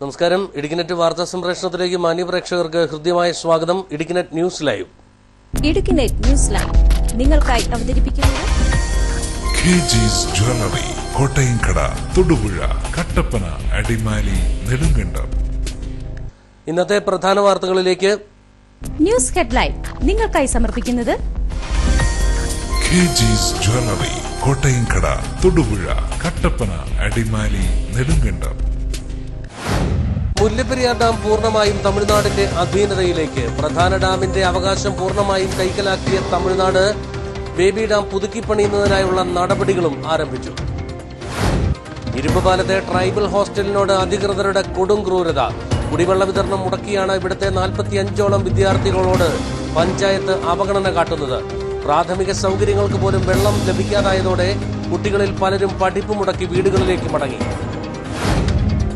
നമസ്കാരം. ഇടുക്കിനെറ്റ് വാർത്താ സംപ്രേഷണത്തിലേക്ക് മാന്യപ്രേക്ഷകർക്ക് ഹൃദ്യമായ സ്വാഗതം. Idukkinet news live. Idukkinet news live നിങ്ങൾക്കായി അവതരിപ്പിക്കുന്നത് KG's ജ്വല്ലറി, കോട്ടയംകട, തൊടുപുഴ, കട്ടപ്പന, അടിമാലി, നെടുങ്കണ്ടം. ഇന്നത്തെ പ്രധാന വാർത്തകളിലേക്ക്. ന്യൂസ് ഹെഡ്ലൈൻ നിങ്ങൾക്കായി സമർപ്പിക്കുന്നത് KG's jewellery, Kottayamkada, Thodupuzha, Kattappana, Adimali, Nedumkandam. Mullaperiyar dam പൂർണ്ണമായും തമിഴ്നാടിന്റെ അധീനതയിലേക്ക്. പ്രധാന ഡാമിന്റെ അവകാശം പൂർണ്ണമായും കൈക്കലാക്കിയ തമിഴ്നാട് ബേബി ഡാം പുതുക്കിപ്പണിയുന്നതിനായുള്ള നടപടികളും ആരംഭിച്ചു. ഇരുമ്പുപാലത്തെ ട്രൈബൽ ഹോസ്റ്റലിനോട് അധികൃതരുടെ കൊടും ക്രൂരത. കുടിവെള്ള വിതരണം മുടക്കിയാണ് ഇവിടുത്തെ 45ഓളം വിദ്യാർത്ഥികളോട് പഞ്ചായത്ത് അവഗണന കാട്ടുന്നത്. പ്രാഥമിക സൗകര്യങ്ങൾക്ക് പോലും വെള്ളം ലഭിക്കാതായതോടെ കുട്ടികളിൽ പലരും പഠിപ്പ് മുടക്കി വീടുകളിലേക്ക് മടങ്ങി.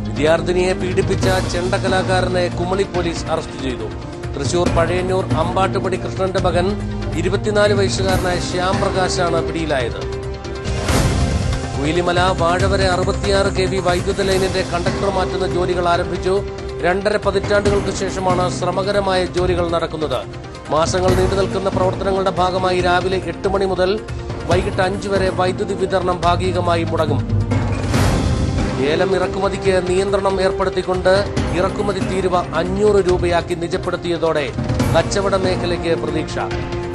വിദ്യാർത്ഥിനിയെ പീഡിപ്പിച്ച ചെണ്ട കലാകാരനെ കുമളി പോലീസ് അറസ്റ്റ് ചെയ്തു. തൃശൂർ പഴയന്നൂർ അമ്പാട്ടുപടി കൃഷ്ണന്റെ മകൻ 24 വയസ്സുകാരനായ ശ്യാം പ്രകാശാണ് പിടിയിലായത്. കുയിലിമല വാഴവരെ 66 kV വൈദ്യുത ലൈനിന്റെ കണ്ടക്ടർ മാറ്റുന്ന ജോലികൾ ആരംഭിച്ചു. 2.5 പതിറ്റാണ്ടുകൾക്ക് ശേഷമാണ് ശ്രമകരമായ ജോലികൾ നടക്കുന്നത്. മാസങ്ങൾ നീണ്ടുനിൽക്കുന്ന പ്രവർത്തനങ്ങളുടെ ഭാഗമായി രാവിലെ 8 മണി മുതൽ വൈകിട്ട് 5 വരെ വൈദ്യുതി വിതരണം ഭാഗികമായി മുടങ്ങും. ഏലം ഇറക്കുമതിക്ക് നിയന്ത്രണം ഏർപ്പെടുത്തിക്കൊണ്ട് ഇറക്കുമതി തീരുവ 500 രൂപയാക്കി നിജപ്പെടുത്തിയതോടെ കച്ചവട മേഖലയ്ക്ക് പ്രതീക്ഷ.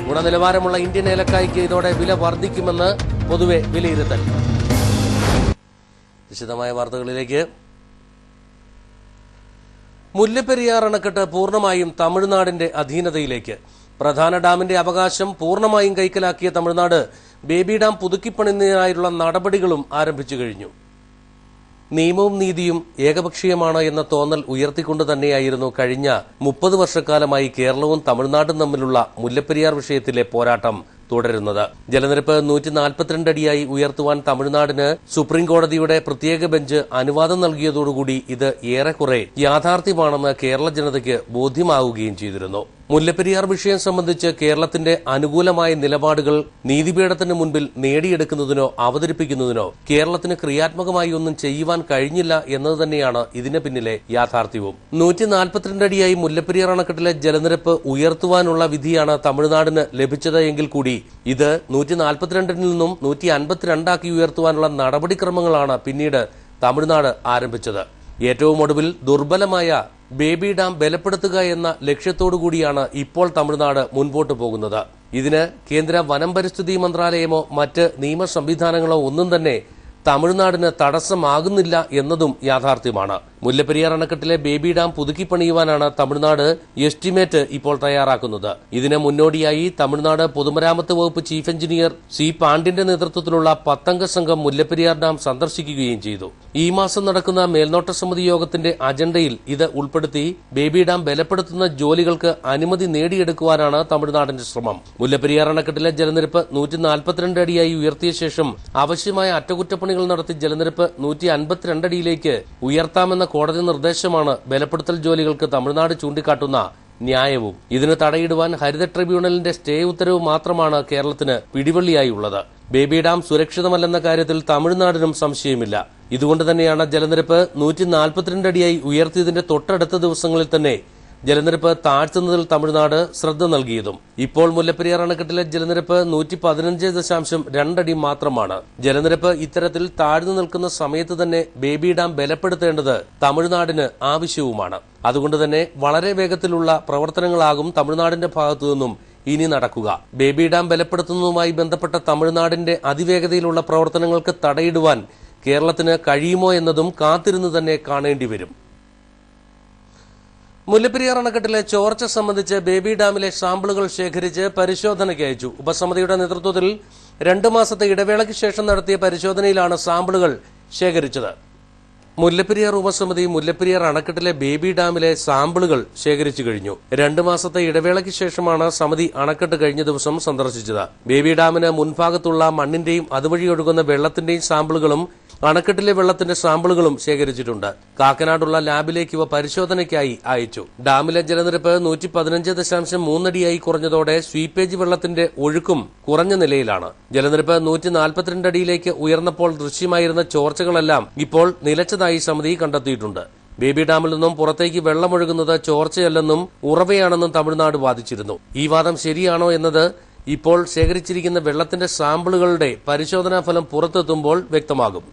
ഗുണനിലവാരമുള്ള ഇന്ത്യൻ ഏലക്കായ്ക്ക് ഇതോടെ വില വർദ്ധിക്കുമെന്ന് പൊതുവെ വിലയിരുത്തൽ. വിശദമായ വാർത്തകളിലേക്ക്. മുല്ലപ്പെരിയാർ അണക്കെട്ട് പൂർണ്ണമായും തമിഴ്നാടിന്റെ അധീനതയിലേക്ക്. പ്രധാന ഡാമിന്റെ അവകാശം പൂർണ്ണമായും കൈക്കലാക്കിയ തമിഴ്നാട് ബേബി ഡാം പുതുക്കിപ്പണിയുന്നതിനായുള്ള നടപടികളും ആരംഭിച്ചു കഴിഞ്ഞു. നിയമവും നീതിയും ഏകപക്ഷീയമാണ് എന്ന തോന്നൽ ഉയർത്തിക്കൊണ്ട് തന്നെയായിരുന്നു കഴിഞ്ഞ 30 വർഷക്കാലമായി കേരളവും തമിഴ്നാടും തമ്മിലുള്ള മുല്ലപ്പെരിയാർ വിഷയത്തിലെ പോരാട്ടം തുടരുന്നത്. ജലനിരപ്പ് 142 അടിയായി ഉയർത്തുവാൻ തമിഴ്നാടിന് സുപ്രീംകോടതിയുടെ പ്രത്യേക ബെഞ്ച് അനുവാദം നൽകിയതോടുകൂടി ഇത് ഏറെക്കുറെ യാഥാർത്ഥ്യമാണെന്ന് കേരള ജനതയ്ക്ക് ബോധ്യമാവുകയും ചെയ്തിരുന്നു. മുല്ലപ്പെരിയാർ വിഷയം സംബന്ധിച്ച് കേരളത്തിന്റെ അനുകൂലമായ നിലപാടുകൾ നീതിപീഠത്തിന് മുൻപിൽ നേടിയെടുക്കുന്നതിനോ അവതരിപ്പിക്കുന്നതിനോ കേരളത്തിന് ക്രിയാത്മകമായി ഒന്നും ചെയ്യുവാൻ കഴിഞ്ഞില്ല എന്നത് തന്നെയാണ് ഇതിന് പിന്നിലെ യാഥാർത്ഥ്യവും. 142 അടിയായി മുല്ലപ്പെരിയാർ അണക്കെട്ടിലെ ജലനിരപ്പ് ഉയർത്തുവാനുള്ള വിധിയാണ് തമിഴ്നാടിന് ലഭിച്ചത് എങ്കിൽ കൂടി ഇത് 142 നിന്നും 152 ആക്കി ഉയർത്തുവാനുള്ള നടപടിക്രമങ്ങളാണ് പിന്നീട് തമിഴ്നാട് ആരംഭിച്ചത്. ഏറ്റവും ഒടുവിൽ ദുർബലമായ ബേബി ഡാം ബലപ്പെടുത്തുക എന്ന ലക്ഷ്യത്തോടുകൂടിയാണ് ഇപ്പോൾ തമിഴ്നാട് മുൻപോട്ട് പോകുന്നത്. ഇതിന് കേന്ദ്ര വനം പരിസ്ഥിതി മന്ത്രാലയമോ മറ്റ് നിയമ സംവിധാനങ്ങളോ ഒന്നും തന്നെ തമിഴ്നാടിന് തടസ്സമാകുന്നില്ല എന്നതും യാഥാർത്ഥ്യമാണ്. മുല്ലപ്പെരിയാർ അണക്കെട്ടിലെ ബേബി ഡാം പുതുക്കിപ്പണിയുവാനാണ് തമിഴ്നാട് എസ്റ്റിമേറ്റ് ഇപ്പോൾ തയ്യാറാക്കുന്നത്. ഇതിന് മുന്നോടിയായി തമിഴ്നാട് പൊതുമരാമത്ത് വകുപ്പ് ചീഫ് എഞ്ചിനീയർ സി പാണ്ഡ്യന്റെ നേതൃത്വത്തിലുള്ള 10 അംഗ സംഘം മുല്ലപ്പെരിയാർ ഡാം സന്ദർശിക്കുകയും ചെയ്തു. ഈ മാസം നടക്കുന്ന മേൽനോട്ട സമിതി യോഗത്തിന്റെ അജണ്ടയിൽ ഇത് ഉൾപ്പെടുത്തി ബേബി ഡാം ബലപ്പെടുത്തുന്ന ജോലികൾക്ക് അനുമതി നേടിയെടുക്കുവാനാണ് തമിഴ്നാടിന്റെ ശ്രമം. മുല്ലപ്പെരിയാർ അണക്കെട്ടിലെ ജലനിരപ്പ് 142 അടിയായി ഉയർത്തിയ ശേഷം ആവശ്യമായ അറ്റകുറ്റപ്പണികൾ നടത്തി ജലനിരപ്പ് 152 അടിയിലേക്ക് ഉയർത്താമെന്ന കോടതി നിർദ്ദേശമാണ് ബലപ്പെടുത്തൽ ജോലികൾക്ക് തമിഴ്നാട് ചൂണ്ടിക്കാട്ടുന്ന ന്യായവും. ഇതിന് തടയിടുവാൻ ഹരിത ട്രിബ്യൂണലിന്റെ സ്റ്റേ ഉത്തരവ് മാത്രമാണ് കേരളത്തിന് പിടിവള്ളിയായുള്ളത്. ബേബി ഡാം സുരക്ഷിതമല്ലെന്ന കാര്യത്തിൽ തമിഴ്നാടിനും സംശയമില്ല. ഇതുകൊണ്ട് തന്നെയാണ് ജലനിരപ്പ് 142 അടിയായി ഉയർത്തിയതിന്റെ തൊട്ടടുത്ത ദിവസങ്ങളിൽ തന്നെ ജലനിരപ്പ് താഴ്ത്തുന്നതിൽ തമിഴ്നാട് ശ്രദ്ധ നൽകിയതും. ഇപ്പോൾ മുല്ലപ്പെരിയാർ അണക്കെട്ടിലെ ജലനിരപ്പ് 115.2 അടി മാത്രമാണ്. ജലനിരപ്പ് ഇത്തരത്തിൽ താഴ്ന്നു നിൽക്കുന്ന സമയത്ത് തന്നെ ബേബി ഡാം ബലപ്പെടുത്തേണ്ടത് തമിഴ്നാടിന് ആവശ്യവുമാണ്. അതുകൊണ്ട് തന്നെ വളരെ വേഗത്തിലുള്ള പ്രവർത്തനങ്ങളാകും തമിഴ്നാടിന്റെ ഭാഗത്തുനിന്നും ഇനി നടക്കുക. ബേബി ഡാം ബലപ്പെടുത്തുന്നതുമായി ബന്ധപ്പെട്ട തമിഴ്നാടിന്റെ അതിവേഗതയിലുള്ള പ്രവർത്തനങ്ങൾക്ക് തടയിടുവാൻ കേരളത്തിന് കഴിയുമോ എന്നതും കാത്തിരുന്ന് തന്നെ കാണേണ്ടി വരും. മുല്ലപ്പെരിയാർ അണക്കെട്ടിലെ ചോർച്ച സംബന്ധിച്ച് ബേബി ഡാമിലെ സാമ്പിളുകൾ ശേഖരിച്ച് പരിശോധനയ്ക്ക് അയച്ചു. ഉപസമിതിയുടെ നേതൃത്വത്തിൽ 2 മാസത്തെ ഇടവേളയ്ക്ക് ശേഷം നടത്തിയ പരിശോധനയിലാണ് സാമ്പിളുകൾ ശേഖരിച്ചത്. മുല്ലപ്പെരിയാർ ഉപസമിതി മുല്ലപ്പെരിയാർ അണക്കെട്ടിലെ ബേബി ഡാമിലെ സാമ്പിളുകൾ ശേഖരിച്ചു കഴിഞ്ഞു. 2 മാസത്തെ ഇടവേളയ്ക്ക് ശേഷമാണ് സമിതി അണക്കെട്ട് കഴിഞ്ഞ ദിവസം സന്ദർശിച്ചത്. ബേബി ഡാമിന് മുൻഭാഗത്തുള്ള മണ്ണിന്റെയും അതുവഴി ഒഴുകുന്ന വെള്ളത്തിന്റെയും സാമ്പിളുകളും അണക്കെട്ടിലെ വെള്ളത്തിന്റെ സാമ്പിളുകളും ശേഖരിച്ചിട്ടുണ്ട്. കാക്കനാടുള്ള ലാബിലേക്ക് ഇവ പരിശോധനയ്ക്കായി അയച്ചു. ഡാമിലെ ജലനിരപ്പ് 115.3 അടിയായി കുറഞ്ഞതോടെ സ്വീപ്പേജ് വെള്ളത്തിന്റെ ഒഴുക്കും കുറഞ്ഞ നിലയിലാണ്. ജലനിരപ്പ് 142 അടിയിലേക്ക് ഉയർന്നപ്പോൾ ദൃശ്യമായിരുന്ന ചോർച്ചകളെല്ലാം ഇപ്പോൾ നിലച്ചതായി സമിതി കണ്ടെത്തിയിട്ടുണ്ട്. ബേബി ഡാമിൽ നിന്നും പുറത്തേക്ക് വെള്ളമൊഴുകുന്നത് ചോർച്ചയല്ലെന്നും ഉറവയാണെന്നും തമിഴ്നാട് വാദിച്ചിരുന്നു. ഈ വാദം ശരിയാണോ എന്നത് ഇപ്പോൾ ശേഖരിച്ചിരിക്കുന്ന വെള്ളത്തിന്റെ സാമ്പിളുകളുടെ പരിശോധനാ ഫലം പുറത്തെത്തുമ്പോൾ വ്യക്തമാകും.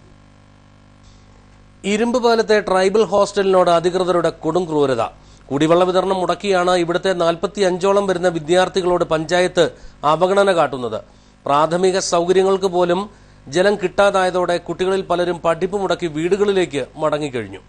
ഇരുമ്പുപാലത്തെ ട്രൈബൽ ഹോസ്റ്റലിനോട് അധികൃതരുടെ കൊടും ക്രൂരത. കുടിവെള്ള വിതരണം മുടക്കിയാണ് ഇവിടുത്തെ 45ഓളം വരുന്ന വിദ്യാർത്ഥികളോട് പഞ്ചായത്ത് അവഗണന കാട്ടുന്നത്. പ്രാഥമിക സൌകര്യങ്ങൾക്ക് പോലും ജലം കിട്ടാതായതോടെ കുട്ടികളിൽ പലരും പഠിപ്പ് മുടക്കി വീടുകളിലേക്ക് മടങ്ങിക്കഴിഞ്ഞു.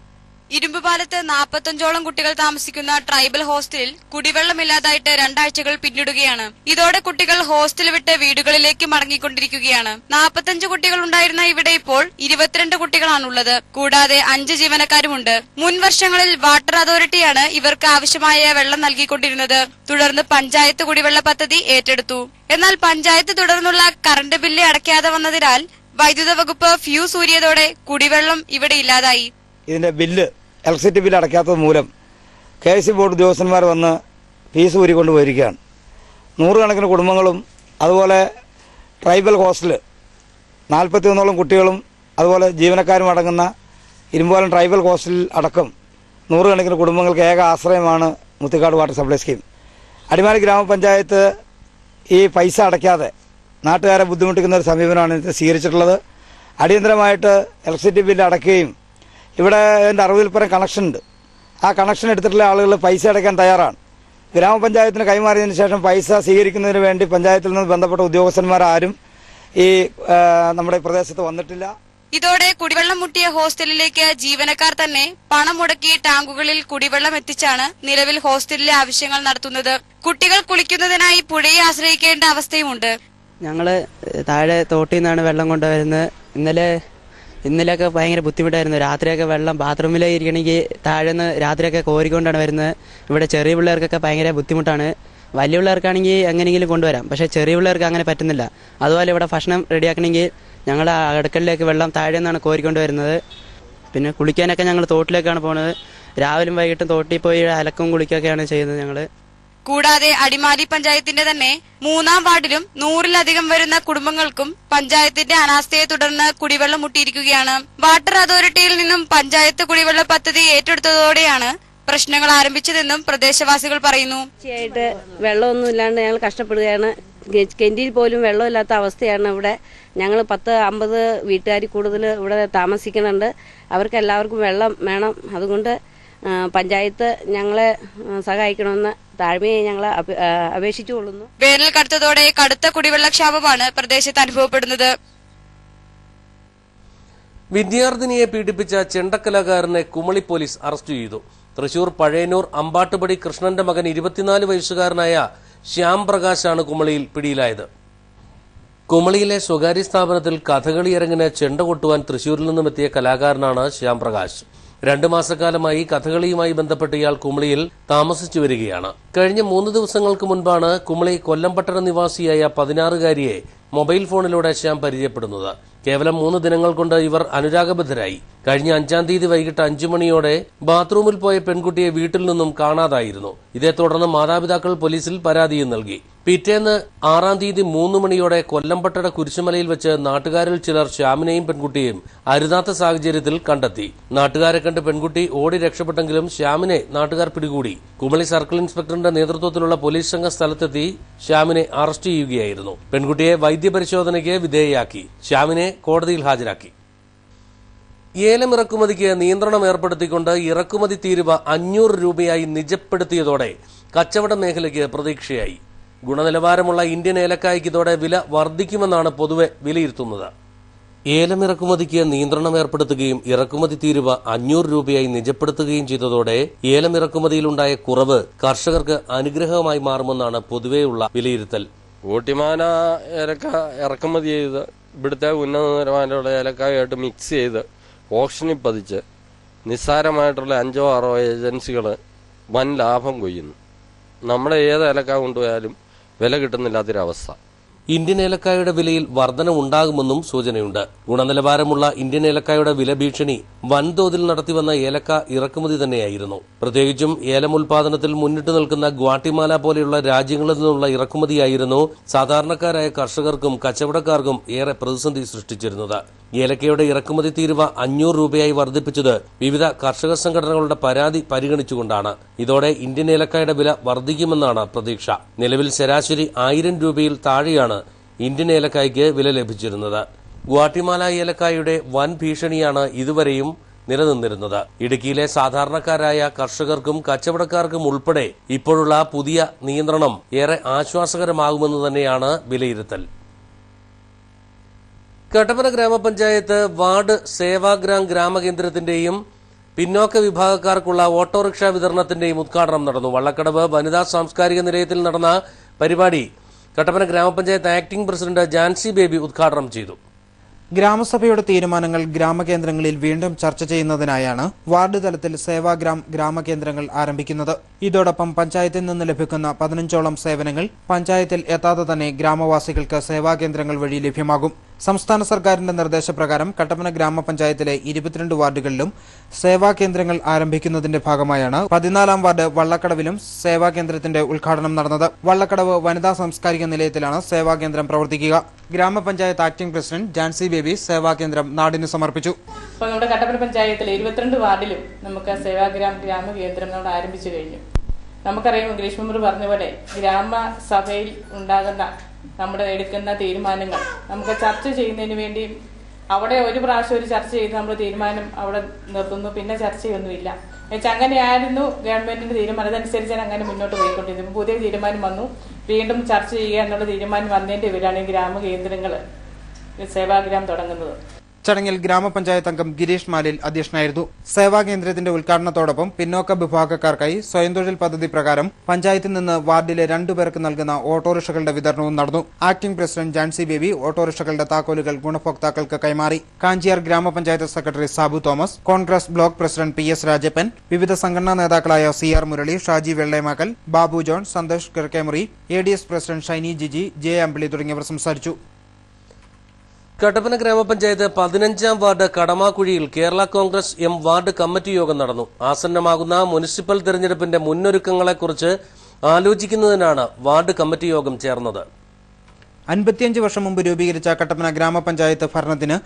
ഇരുമ്പുപാലത്ത് 45ഓളം കുട്ടികൾ താമസിക്കുന്ന ട്രൈബൽ ഹോസ്റ്റലിൽ കുടിവെള്ളമില്ലാതായിട്ട് 2 ആഴ്ചകൾ പിന്നിടുകയാണ്. ഇതോടെ കുട്ടികൾ ഹോസ്റ്റൽ വിട്ട് വീടുകളിലേക്ക് മടങ്ങിക്കൊണ്ടിരിക്കുകയാണ്. 45 കുട്ടികൾ ഉണ്ടായിരുന്ന ഇവിടെ ഇപ്പോൾ 22 കുട്ടികളാണുള്ളത്. കൂടാതെ 5 ജീവനക്കാരുമുണ്ട്. മുൻ വർഷങ്ങളിൽ വാട്ടർ അതോറിറ്റിയാണ് ഇവർക്ക് ആവശ്യമായ വെള്ളം നൽകിക്കൊണ്ടിരുന്നത്. തുടർന്ന് പഞ്ചായത്ത് കുടിവെള്ള പദ്ധതി ഏറ്റെടുത്തു. എന്നാൽ പഞ്ചായത്ത് തുടർന്നുള്ള കറണ്ട് ബില്ല് അടയ്ക്കാതെ വന്നതിനാൽ വൈദ്യുത വകുപ്പ് ഫ്യൂസ് ഊരിയതോടെ കുടിവെള്ളം ഇവിടെ ഇല്ലാതായി. ഇതിന്റെ ബില്ല് ഇലക്ട്രിസിറ്റി ബില്ല് അടയ്ക്കാത്തത് മൂലം KSE ബോർഡ് ഉദ്യോഗസ്ഥന്മാർ വന്ന് ഫീസ് ഊരിക്കൊണ്ട് പോയിരിക്കുകയാണ്. 100 കണക്കിന് കുടുംബങ്ങളും അതുപോലെ ട്രൈബൽ ഹോസ്റ്റൽ 41ഓളം കുട്ടികളും അതുപോലെ ജീവനക്കാരും അടങ്ങുന്ന ഇരുമ്പാലം ട്രൈബൽ ഹോസ്റ്റലിൽ അടക്കം 100 കണക്കിന് കുടുംബങ്ങൾക്ക് ഏക ആശ്രയമാണ് മുത്തിക്കാട് വാട്ടർ സപ്ലൈ സ്കീം. അടിമാലി ഗ്രാമപഞ്ചായത്ത് ഈ പൈസ അടയ്ക്കാതെ നാട്ടുകാരെ ബുദ്ധിമുട്ടിക്കുന്ന ഒരു സമീപനമാണ് ഇത് സ്വീകരിച്ചിട്ടുള്ളത്. അടിയന്തരമായിട്ട് ഇലക്ട്രിസിറ്റി ബില്ല് അടയ്ക്കുകയും ഇവിടെ എൻ്റെ 60-ൽ പരം കണക്ഷൻ ഉണ്ട്. ആ കണക്ഷൻ എടുത്തിട്ടുള്ള ആളുകൾ പൈസ അടയ്ക്കാൻ തയ്യാറാണ്. ഗ്രാമപഞ്ചായത്തിന് കൈമാറിയതിനു ശേഷം പൈസ സ്വീകരിക്കുന്നതിന് വേണ്ടി പഞ്ചായത്തിൽ നിന്ന് ബന്ധപ്പെട്ട ഉദ്യോഗസ്ഥന്മാരാരും ഈ നമ്മുടെ പ്രദേശത്ത് വന്നിട്ടില്ല. ഇതോടെ കുടിവെള്ളം മുട്ടിയ ഹോസ്റ്റലിലേക്ക് ജീവനക്കാർ തന്നെ പണം മുടക്കി ടാങ്കുകളിൽ കുടിവെള്ളം എത്തിച്ചാണ് നിലവിൽ ഹോസ്റ്റലിലെ ആവശ്യങ്ങൾ നടത്തുന്നത്. കുട്ടികൾ കുളിക്കുന്നതിനായി പുഴയെ ആശ്രയിക്കേണ്ട അവസ്ഥയുമുണ്ട്. ഞങ്ങള് താഴെ തോട്ടിൽ നിന്നാണ് വെള്ളം കൊണ്ടുവരുന്നത്. ഇന്നലെയൊക്കെ ഭയങ്കര ബുദ്ധിമുട്ടായിരുന്നു. രാത്രിയൊക്കെ വെള്ളം ബാത്റൂമിൽ ഇരിക്കണമെങ്കിൽ താഴെ നിന്ന് രാത്രിയൊക്കെ കോരിക്കൊണ്ടാണ് വരുന്നത്. ഇവിടെ ചെറിയ പിള്ളേർക്കൊക്കെ ഭയങ്കര ബുദ്ധിമുട്ടാണ്. വലിയ പിള്ളേർക്കാണെങ്കിൽ എങ്ങനെയെങ്കിലും കൊണ്ടുവരാം, പക്ഷേ ചെറിയ പിള്ളേർക്ക് അങ്ങനെ പറ്റുന്നില്ല. അതുപോലെ ഇവിടെ ഭക്ഷണം റെഡിയാക്കണമെങ്കിൽ ഞങ്ങൾ അടുക്കളയിലേക്ക് വെള്ളം താഴെ നിന്നാണ് കോരിക്കൊണ്ട് വരുന്നത്. പിന്നെ കുളിക്കാനൊക്കെ ഞങ്ങൾ തോട്ടിലേക്കാണ് പോകുന്നത്. രാവിലെയും വൈകിട്ടും തോട്ടിൽ പോയി അലക്കും കുളിക്കൊക്കെയാണ് ചെയ്യുന്നത് ഞങ്ങൾ. കൂടാതെ അടിമാലി പഞ്ചായത്തിന്റെ തന്നെ 3-ാം വാർഡിലും 100-ലധികം വരുന്ന കുടുംബങ്ങൾക്കും പഞ്ചായത്തിന്റെ അനാസ്ഥയെ തുടർന്ന് കുടിവെള്ളം മുട്ടിയിരിക്കുകയാണ്. വാട്ടർ അതോറിറ്റിയിൽ നിന്നും പഞ്ചായത്ത് കുടിവെള്ള പദ്ധതി ഏറ്റെടുത്തതോടെയാണ് പ്രശ്നങ്ങൾ ആരംഭിച്ചതെന്നും പ്രദേശവാസികൾ പറയുന്നു. തീർച്ചയായിട്ട് വെള്ളമൊന്നും ഇല്ലാണ്ട് ഞങ്ങൾ കഷ്ടപ്പെടുകയാണ്. കെന്റിയിൽ പോലും വെള്ളമില്ലാത്ത അവസ്ഥയാണ് ഇവിടെ. ഞങ്ങൾ 10-50 വീട്ടുകാർ കൂടുതൽ ഇവിടെ താമസിക്കുന്നുണ്ട്. അവർക്ക് എല്ലാവർക്കും വെള്ളം വേണം. അതുകൊണ്ട് പഞ്ചായത്ത് ഞങ്ങളെ സഹായിക്കണമെന്ന് താഴ്മയെ ഞങ്ങൾ അപേക്ഷിച്ചുകൊള്ളുന്നു. വേനൽ കടുത്തതോടെ കടുത്ത കുടിവെള്ളക്ഷാമമാണ് പ്രദേശത്ത് അനുഭവപ്പെടുന്നത്. വിദ്യാർത്ഥിനിയെ പീഡിപ്പിച്ച ചെണ്ടക്കലാകാരനെ കുമളി പോലീസ് അറസ്റ്റ് ചെയ്തു. തൃശൂർ പഴയന്നൂർ അമ്പാട്ടുപടി കൃഷ്ണന്റെ മകൻ 24 വയസ്സുകാരനായ ശ്യാം പ്രകാശാണ് കുമളിയിൽ പിടിയിലായത്. കുമളിയിലെ സ്വകാര്യ സ്ഥാപനത്തിൽ കഥകളി അരങ്ങിന് ചെണ്ട കൊട്ടുവാൻ തൃശൂരിൽ നിന്നും എത്തിയ കലാകാരനാണ് ശ്യാം പ്രകാശ്. 2 മാസക്കാലമായി കഥകളിയുമായി ബന്ധപ്പെട്ട് ഇയാൾ കുമളിയിൽ താമസിച്ചു വരികയാണ്. കഴിഞ്ഞ 3 ദിവസങ്ങൾക്ക് മുൻപാണ് കുമളി കൊല്ലംപട്ടണ നിവാസിയായ 16-കാരിയെ മൊബൈൽ ഫോണിലൂടെ ശ്യാം പരിചയപ്പെടുന്നത്. കേവലം 3 ദിനങ്ങൾ കൊണ്ട് ഇവർ അനുരാഗബദ്ധരായി. കഴിഞ്ഞ 5-ാം തീയതി വൈകിട്ട് 5 മണിയോടെ ബാത്റൂമിൽ പോയ പെൺകുട്ടിയെ വീട്ടിൽ നിന്നും കാണാതായിരുന്നു. ഇതേ തുടർന്ന് മാതാപിതാക്കൾ പോലീസിൽ പരാതിയും നൽകി. പിറ്റേന്ന് 6-ാം തീയതി 3 മണിയോടെ കൊല്ലംപട്ടണ കുരിശുമലയിൽ വെച്ച് നാട്ടുകാരിൽ ചിലർ ശ്യാമിനെയും പെൺകുട്ടിയെയും അരുതാത്ത സാഹചര്യത്തിൽ കണ്ടെത്തി. നാട്ടുകാരെ കണ്ട് പെൺകുട്ടി ഓടി രക്ഷപ്പെട്ടെങ്കിലും ശ്യാമിനെ നാട്ടുകാർ പിടികൂടി. കുമളി സർക്കിൾ ഇൻസ്പെക്ടറിന്റെ നേതൃത്വത്തിലുള്ള പോലീസ് സംഘം സ്ഥലത്തെത്തി ശ്യാമിനെ അറസ്റ്റ് ചെയ്യുകയായിരുന്നു. പെൺകുട്ടിയെ വൈദ്യപരിശോധനയ്ക്ക് വിധേയയാക്കി. ശ്യാമിനെ കോടതിയിൽ ഹാജരാക്കി. ഏലം ഇറക്കുമതിക്ക് നിയന്ത്രണം ഏർപ്പെടുത്തിക്കൊണ്ട് ഇറക്കുമതി തീരുവ 500 രൂപയായി നിജപ്പെടുത്തിയതോടെ കച്ചവട മേഖലയ്ക്ക് പ്രതീക്ഷയായി. ഗുണനിലവാരമുള്ള ഇന്ത്യൻ ഏലക്കായ്ക്ക് ഇതോടെ വില വർദ്ധിക്കുമെന്നാണ് പൊതുവെ വിലയിരുത്തുന്നത്. ഏലം ഇറക്കുമതിക്ക് നിയന്ത്രണം ഏർപ്പെടുത്തുകയും ഇറക്കുമതി തീരുവ 500 രൂപയായി നിജപ്പെടുത്തുകയും ചെയ്തതോടെ ഏലം ഇറക്കുമതിയിലുണ്ടായ കുറവ് കർഷകർക്ക് അനുഗ്രഹമായി മാറുമെന്നാണ് പൊതുവെയുള്ള വിലയിരുത്തൽ. ഊട്ടിമാന ഏലക്ക ഇറക്കുമതി ചെയ്ത് ഇവിടുത്തെ ഉന്നത നിലവാരമുള്ള ഏലക്കായായിട്ട് മിക്സ് ചെയ്ത് ഓപ്ഷനിൽ പതിച്ച് നിസ്സാരമായിട്ടുള്ള 5-6 ഏജൻസികൾ വൻ ലാഭം കൊയ്യുന്നു. നമ്മുടെ ഏത് ഏലക്ക കൊണ്ടുപോയാലും വില കിട്ടുന്നില്ലാത്തൊരവസ്ഥ. ഇന്ത്യൻ ഏലക്കായുടെ വിലയിൽ വർധന ഉണ്ടാകുമെന്നും സൂചനയുണ്ട്. ഗുണനിലവാരമുള്ള ഇന്ത്യൻ ഏലക്കായുടെ വില ഭീഷണി വൻതോതിൽ നടത്തിവന്ന ഏലക്ക ഇറക്കുമതി തന്നെയായിരുന്നു. പ്രത്യേകിച്ചും ഏലം ഉൽപാദനത്തിൽ മുന്നിട്ട് നിൽക്കുന്ന ഗ്വാട്ടിമാല പോലെയുള്ള രാജ്യങ്ങളിൽ നിന്നുള്ള ഇറക്കുമതിയായിരുന്നു സാധാരണക്കാരായ കർഷകർക്കും കച്ചവടക്കാർക്കും ഏറെ പ്രതിസന്ധി സൃഷ്ടിച്ചിരുന്നത്. ഏലക്കയുടെ ഇറക്കുമതി തീരുവ 500 രൂപയായി വർദ്ധിപ്പിച്ചത് വിവിധ കർഷക സംഘടനകളുടെ പരാതി പരിഗണിച്ചുകൊണ്ടാണ്. ഇതോടെ ഇന്ത്യൻ ഏലക്കായുടെ വില വർദ്ധിക്കുമെന്നാണ് പ്രതീക്ഷ. നിലവിൽ ശരാശരി 1000 രൂപയിൽ താഴെയാണ് ഇന്ത്യൻ ഏലക്കായ്ക്ക് വില ലഭിച്ചിരുന്നത്. ഗ്വാട്ടിമാല ഏലക്കായുടെ വൻ ഭീഷണിയാണ് ഇതുവരെയും നിലനിന്നിരുന്നത്. ഇടുക്കിയിലെ സാധാരണക്കാരായ കർഷകർക്കും കച്ചവടക്കാർക്കും ഉൾപ്പെടെ ഇപ്പോഴുള്ള പുതിയ നിയന്ത്രണം ഏറെ ആശ്വാസകരമാകുമെന്ന് തന്നെയാണ് വിലയിരുത്തൽ. കട്ടപ്പന ഗ്രാമപഞ്ചായത്ത് വാർഡ് സേവാഗ്രാം ഗ്രാമകേന്ദ്രത്തിന്റെയും പിന്നോക്ക വിഭാഗക്കാർക്കുള്ള ഓട്ടോറിക്ഷ വിതരണത്തിന്റെയും ഉദ്ഘാടനം നടന്നു. വള്ളക്കടവ് വനിതാ സാംസ്കാരിക നിലയത്തിൽ നടന്ന പരിപാടി കട്ടപ്പന ഗ്രാമപഞ്ചായത്ത് ആക്ടിംഗ് പ്രസിഡന്റ് ജാൻസി ബേബി ഉദ്ഘാടനം ചെയ്തു. ഗ്രാമസഭയുടെ തീരുമാനങ്ങൾ ഗ്രാമകേന്ദ്രങ്ങളിൽ വീണ്ടും ചർച്ച ചെയ്യുന്നതിനായാണ് വാർഡ് തലത്തിൽ സേവാഗ്രാം ഗ്രാമകേന്ദ്രങ്ങൾ ആരംഭിക്കുന്നത്. ഇതോടൊപ്പം പഞ്ചായത്തിൽ നിന്ന് ലഭിക്കുന്ന 15ഓളം സേവനങ്ങൾ പഞ്ചായത്തിൽ എത്താതെ തന്നെ ഗ്രാമവാസികൾക്ക് സേവാകേന്ദ്രങ്ങൾ വഴി ലഭ്യമാകും. സംസ്ഥാന സർക്കാരിന്റെ നിർദ്ദേശപ്രകാരം കട്ടപ്പന ഗ്രാമപഞ്ചായത്തിലെ 22 വാർഡുകളിലും സേവാകേന്ദ്രങ്ങൾ ആരംഭിക്കുന്നതിന്റെ ഭാഗമായാണ് 14ാം വാർഡ് വള്ളക്കടവിലും സേവാകേന്ദ്രത്തിന്റെ ഉദ്ഘാടനം നടന്നത്. വള്ളക്കടവ് വനിതാ സാംസ്കാരിക നിലയത്തിലാണ് സേവാകേന്ദ്രം പ്രവർത്തിക്കുക. ഗ്രാമപഞ്ചായത്ത് ആക്ടിംഗ് പ്രസിഡന്റ് ജാൻസി ബേബി സേവാകേന്ദ്രം നാടിന് സമർപ്പിച്ചു. അപ്പോൾ നമ്മുടെ കട്ടപ്പന പഞ്ചായത്തിലെ 22 വാർഡിലും നമുക്ക് സേവാഗ്രാം ഗ്രാമകേന്ദ്രം നമ്മൾ ആരംഭിച്ചു കഴിഞ്ഞു. നമുക്കറിയാം, ഗ്രീഷ് മെമ്പർ പറഞ്ഞ പോലെ ഗ്രാമസഭയിൽ ഉണ്ടാകുന്ന നമ്മുടെ എടുക്കുന്ന തീരുമാനങ്ങൾ നമുക്ക് ചർച്ച ചെയ്യുന്നതിന് വേണ്ടി അവിടെ ഒരു പ്രാവശ്യം ഒരു ചർച്ച ചെയ്ത് നമ്മൾ തീരുമാനം അവിടെ നിർത്തുന്നു, പിന്നെ ചർച്ചയൊന്നുമില്ല. അങ്ങനെയായിരുന്നു ഗവൺമെന്റിന്റെ തീരുമാനം. അതനുസരിച്ചാണ് അങ്ങനെ മുന്നോട്ട് പോയിക്കൊണ്ടിരുന്നത്. പുതിയ തീരുമാനം വന്നു, വീണ്ടും ചർച്ച ചെയ്യുക എന്നുള്ള തീരുമാനം വന്നതിന്റെ പേരിലാണ് ഗ്രാമകേന്ദ്രങ്ങൾ സേവാഗ്രാം തുടങ്ങുന്നത്. ചടങ്ങിൽ ഗ്രാമപഞ്ചായത്ത് അംഗം ഗിരീഷ് മാലിൽ അധ്യക്ഷനായിരുന്നു. സേവാകേന്ദ്രത്തിന്റെ ഉദ്ഘാടനത്തോടൊപ്പം പിന്നോക്ക വിഭാഗക്കാർക്കായി സ്വയം തൊഴിൽ പദ്ധതി പ്രകാരം പഞ്ചായത്തിൽ നിന്ന് വാർഡിലെ 2 പേർക്ക് നൽകുന്ന ഓട്ടോറിക്ഷകളുടെ വിതരണവും നടന്നു. ആക്ടിംഗ് പ്രസിഡന്റ് ജാൻസി ബേബി ഓട്ടോറിക്ഷകളുടെ താക്കോലുകൾ ഗുണഭോക്താക്കൾക്ക് കൈമാറി. Kanchiyar grama panchayat secretary Sabu Thomas, Congress block president PS Rajappan, വിവിധ സംഘടനാ നേതാക്കളായ CR Murali, Shaji Vellemakkal, Babu John, Santhosh Kizhakkemuri, ADS president Shiny Jiji, J Ambili തുടങ്ങിയവർ സംസാരിച്ചു. കട്ടപ്പന ഗ്രാമപഞ്ചായത്ത് 15ാം വാർഡ് കടമാക്കുഴിയിൽ Kerala Congress M ward committee യോഗം നടന്നു. ആസന്നമാകുന്ന മുനിസിപ്പൽ തെരഞ്ഞെടുപ്പിന്റെ മുന്നൊരുക്കങ്ങളെക്കുറിച്ച് ആലോചിക്കുന്നതിനാണ് വാർഡ് കമ്മിറ്റി യോഗം ചേർന്നത്. 55 വർഷം മുമ്പ് രൂപീകരിച്ച കട്ടപ്പന ഗ്രാമപഞ്ചായത്ത് ഭരണത്തിന്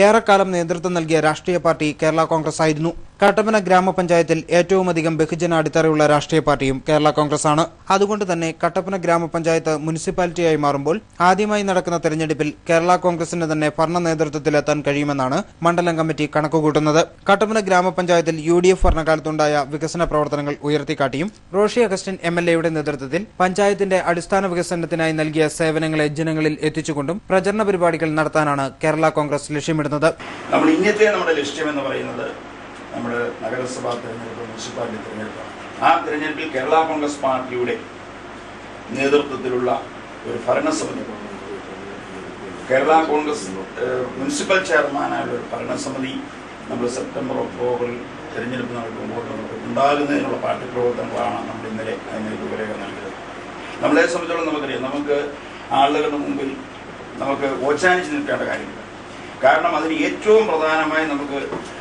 ഏറെക്കാലം നേതൃത്വം നൽകിയ രാഷ്ട്രീയ പാർട്ടി കേരള കോൺഗ്രസ് ആയിരുന്നു. കട്ടപ്പന ഗ്രാമപഞ്ചായത്തിൽ ഏറ്റവുമധികം ബഹുജന അടിത്തറയുള്ള രാഷ്ട്രീയ പാർട്ടിയും കേരള കോൺഗ്രസ് ആണ്. അതുകൊണ്ട് തന്നെ കട്ടപ്പന ഗ്രാമപഞ്ചായത്ത് മുനിസിപ്പാലിറ്റിയായി മാറുമ്പോൾ ആദ്യമായി നടക്കുന്ന തെരഞ്ഞെടുപ്പിൽ കേരള കോൺഗ്രസിന് തന്നെ ഭരണ നേതൃത്വത്തിലെത്താൻ കഴിയുമെന്നാണ് മണ്ഡലം കമ്മിറ്റി കണക്കുകൂട്ടുന്നത്. കട്ടപ്പന ഗ്രാമപഞ്ചായത്തിൽ UDF ഭരണകാലത്തുണ്ടായ വികസന പ്രവർത്തനങ്ങൾ ഉയർത്തിക്കാട്ടിയും റോഷി അഗസ്റ്റിൻ MLA-യുടെ നേതൃത്വത്തിൽ പഞ്ചായത്തിന്റെ അടിസ്ഥാന വികസനത്തിനായി നൽകിയ സേവനങ്ങളെ ജനങ്ങളിൽ എത്തിച്ചുകൊണ്ടും പ്രചരണ പരിപാടികൾ നടത്താനാണ് കേരള കോൺഗ്രസ് ലക്ഷ്യമിടുന്നത്. നമ്മുടെ ലക്ഷ്യം എന്ന് പറയുന്നത് നമ്മുടെ നഗരസഭാ തെരഞ്ഞെടുപ്പ്, മുനിസിപ്പാലിറ്റി തെരഞ്ഞെടുപ്പാണ്. ആ തെരഞ്ഞെടുപ്പിൽ കേരള കോൺഗ്രസ് പാർട്ടിയുടെ നേതൃത്വത്തിലുള്ള ഒരു ഭരണസമിതി, കേരള കോൺഗ്രസ് മുനിസിപ്പൽ ചെയർമാനായുള്ള ഒരു ഭരണസമിതി നമ്മൾ സെപ്റ്റംബർ ഒക്ടോബറിൽ തെരഞ്ഞെടുപ്പ് നടക്കുമ്പോൾ നമുക്ക് ഉണ്ടാകുന്നതിനുള്ള പാർട്ടി പ്രവർത്തനങ്ങളാണ് നമ്മൾ ഇന്നലെ അതിന് രൂപരേഖ നൽകിയത്. നമ്മളെ സംബന്ധിച്ചോളം നമുക്കറിയാം, നമുക്ക് ആളുകളുടെ മുമ്പിൽ നമുക്ക് ഓച്ചാനിച്ച് നിൽക്കേണ്ട കാര്യമില്ല. കാരണം അതിന് ഏറ്റവും പ്രധാനമായി നമുക്ക്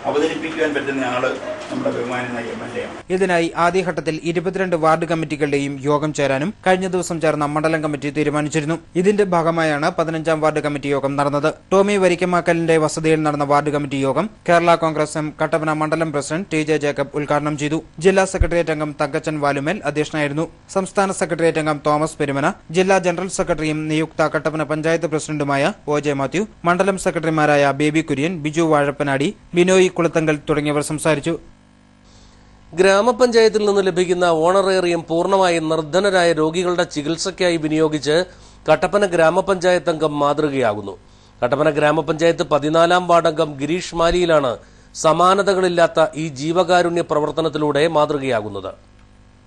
അവതരിപ്പിക്കാൻ പറ്റുന്ന ആള് നമ്മുടെ ബഹുമാനായ MLA ആണ്. ഇതിനായി ആദ്യഘട്ടത്തിൽ 22 വാർഡ് കമ്മിറ്റികളുടെയും യോഗം ചേരാനും കഴിഞ്ഞ ദിവസം ചേർന്ന മണ്ഡലം കമ്മിറ്റി തീരുമാനിച്ചിരുന്നു. ഇതിന്റെ ഭാഗമായാണ് 15ാം വാർഡ് കമ്മിറ്റി യോഗം നടന്നത്. ടോമി വരിക്കമാക്കലിന്റെ വസതിയിൽ നടന്ന വാർഡ് കമ്മിറ്റി യോഗം കേരള കോൺഗ്രസ് M കട്ടപ്പന മണ്ഡലം പ്രസിഡന്റ് TJ ജേക്കബ് ഉദ്ഘാടനം ചെയ്തു. ജില്ലാ സെക്രട്ടേറിയറ്റ് അംഗം തങ്കച്ചൻ വാലുമേൽ അധ്യക്ഷനായിരുന്നു. സംസ്ഥാന സെക്രട്ടേറിയറ്റ് അംഗം തോമസ് പെരുമന, ജില്ലാ ജനറൽ സെക്രട്ടറിയും നിയുക്ത കട്ടപ്പന പഞ്ചായത്ത് പ്രസിഡന്റുമായ OJ മാത്യു, മണ്ഡലം സെക്രട്ടറിമാരായ ബേബി കുര്യൻ, ബിജു വാഴപ്പനാടി, ബിനോയ് കുളത്തങ്കൽ തുടങ്ങിയവർ സംസാരിച്ചു. ഗ്രാമപഞ്ചായത്തിൽ നിന്ന് ലഭിക്കുന്ന ഓണറേറിയം പൂർണ്ണമായും നിർധനരായ രോഗികളുടെ ചികിത്സയ്ക്കായി വിനിയോഗിച്ച് കട്ടപ്പന ഗ്രാമപഞ്ചായത്ത് അംഗം മാതൃകയാകുന്നു. കട്ടപ്പന ഗ്രാമപഞ്ചായത്ത് 14ാം വാർഡ് അംഗം ഗിരീഷ് മാലിയിലാണ് സമാനതകളില്ലാത്ത ഈ ജീവകാരുണ്യ പ്രവർത്തനത്തിലൂടെ മാതൃകയാകുന്നത്.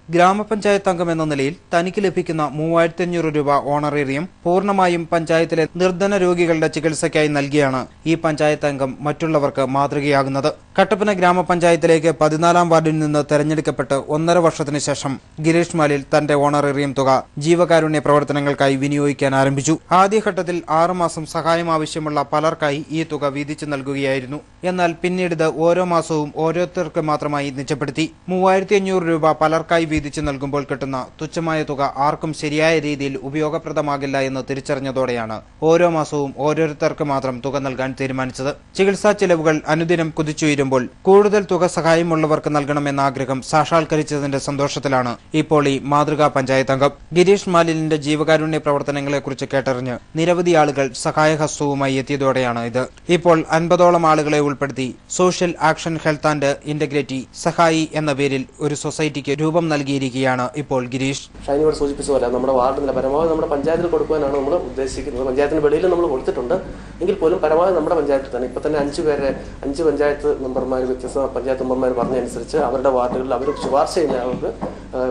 ഗ്രാമപഞ്ചായത്ത് അംഗം എന്ന നിലയിൽ തനിക്ക് ലഭിക്കുന്ന 3500 രൂപ ഓണറേറിയം പൂർണ്ണമായും പഞ്ചായത്തിലെ നിർധന രോഗികളുടെ ചികിത്സയ്ക്കായി നൽകിയാണ് ഈ പഞ്ചായത്ത് അംഗം മറ്റുള്ളവർക്ക് മാതൃകയാകുന്നത്. കട്ടപ്പന ഗ്രാമപഞ്ചായത്തിലേക്ക് 14-ാം വാർഡിൽ നിന്ന് തെരഞ്ഞെടുക്കപ്പെട്ട് 1.5 വർഷത്തിന് ശേഷം ഗിരീഷ് മാലിൽ തന്റെ ഓണറേറിയം തുക ജീവകാരുണ്യ പ്രവർത്തനങ്ങൾക്കായി വിനിയോഗിക്കാൻ ആരംഭിച്ചു. ആദ്യഘട്ടത്തിൽ 6 മാസം സഹായം ആവശ്യമുള്ള പലർക്കായി ഈ തുക വീതിച്ചു നൽകുകയായിരുന്നു. എന്നാൽ പിന്നീട് ഇത് ഓരോ മാസവും ഓരോരുത്തർക്ക് മാത്രമായി നിജപ്പെടുത്തി. 3500 രൂപ പലർക്കായി വീതിച്ചു നൽകുമ്പോൾ കിട്ടുന്ന തുച്ഛമായ തുക ആർക്കും ശരിയായ രീതിയിൽ ഉപയോഗപ്രദമാകില്ല എന്ന് തിരിച്ചറിഞ്ഞതോടെയാണ് ഓരോ മാസവും ഓരോരുത്തർക്ക് മാത്രം തുക നൽകാൻ തീരുമാനിച്ചത്. ചികിത്സാ ചെലവുകൾ അനുദിനം കുതിച്ചുയരുമ്പോൾ കൂടുതൽ തുക സഹായമുള്ളവർക്ക് നൽകണമെന്ന ആഗ്രഹം സാക്ഷാത്കരിച്ചതിന്റെ സന്തോഷത്തിലാണ് ഇപ്പോൾ ഈ മാതൃകാ പഞ്ചായത്ത് അംഗം. ഗിരീഷ് മാലിലിന്റെ ജീവകാരുണ്യ പ്രവർത്തനങ്ങളെക്കുറിച്ച് കേട്ടറിഞ്ഞ് നിരവധി ആളുകൾ സഹായഹസ്തവുമായി എത്തിയതോടെയാണ് ഇത്. ഇപ്പോൾ 50ഓളം ആളുകളെ ഉൾപ്പെടുത്തി social action health and integrity സഹായി എന്ന പേരിൽ ഒരു സൊസൈറ്റിക്ക് രൂപം നൽകിയിരിക്കുകയാണ് ഇപ്പോൾ ഗിരീഷ്. ഷൈനിയോട് സൂചിപ്പിച്ച പോലെ നമ്മുടെ വാർഡിലെ പരമാവധി നമ്മുടെ പഞ്ചായത്തിൽ കൊടുക്കുവാനാണ് നമ്മൾ ഉദ്ദേശിക്കുന്നത്. പഞ്ചായത്തിന് വെളിയിൽ നമ്മൾ കൊടുത്തിട്ടുണ്ട് എങ്കിൽ പോലും പരമാവധി നമ്മുടെ പഞ്ചായത്തിൽ തന്നെ ഇപ്പൊ തന്നെ 5 പഞ്ചായത്ത് മെമ്പർമാർ വ്യത്യസ്ത പഞ്ചായത്ത് മെമ്പർമാർ പറഞ്ഞതനുസരിച്ച് അവരുടെ വാർഡുകളിൽ അവർ ശുപാർശ ചെയ്യുന്ന അവർക്ക്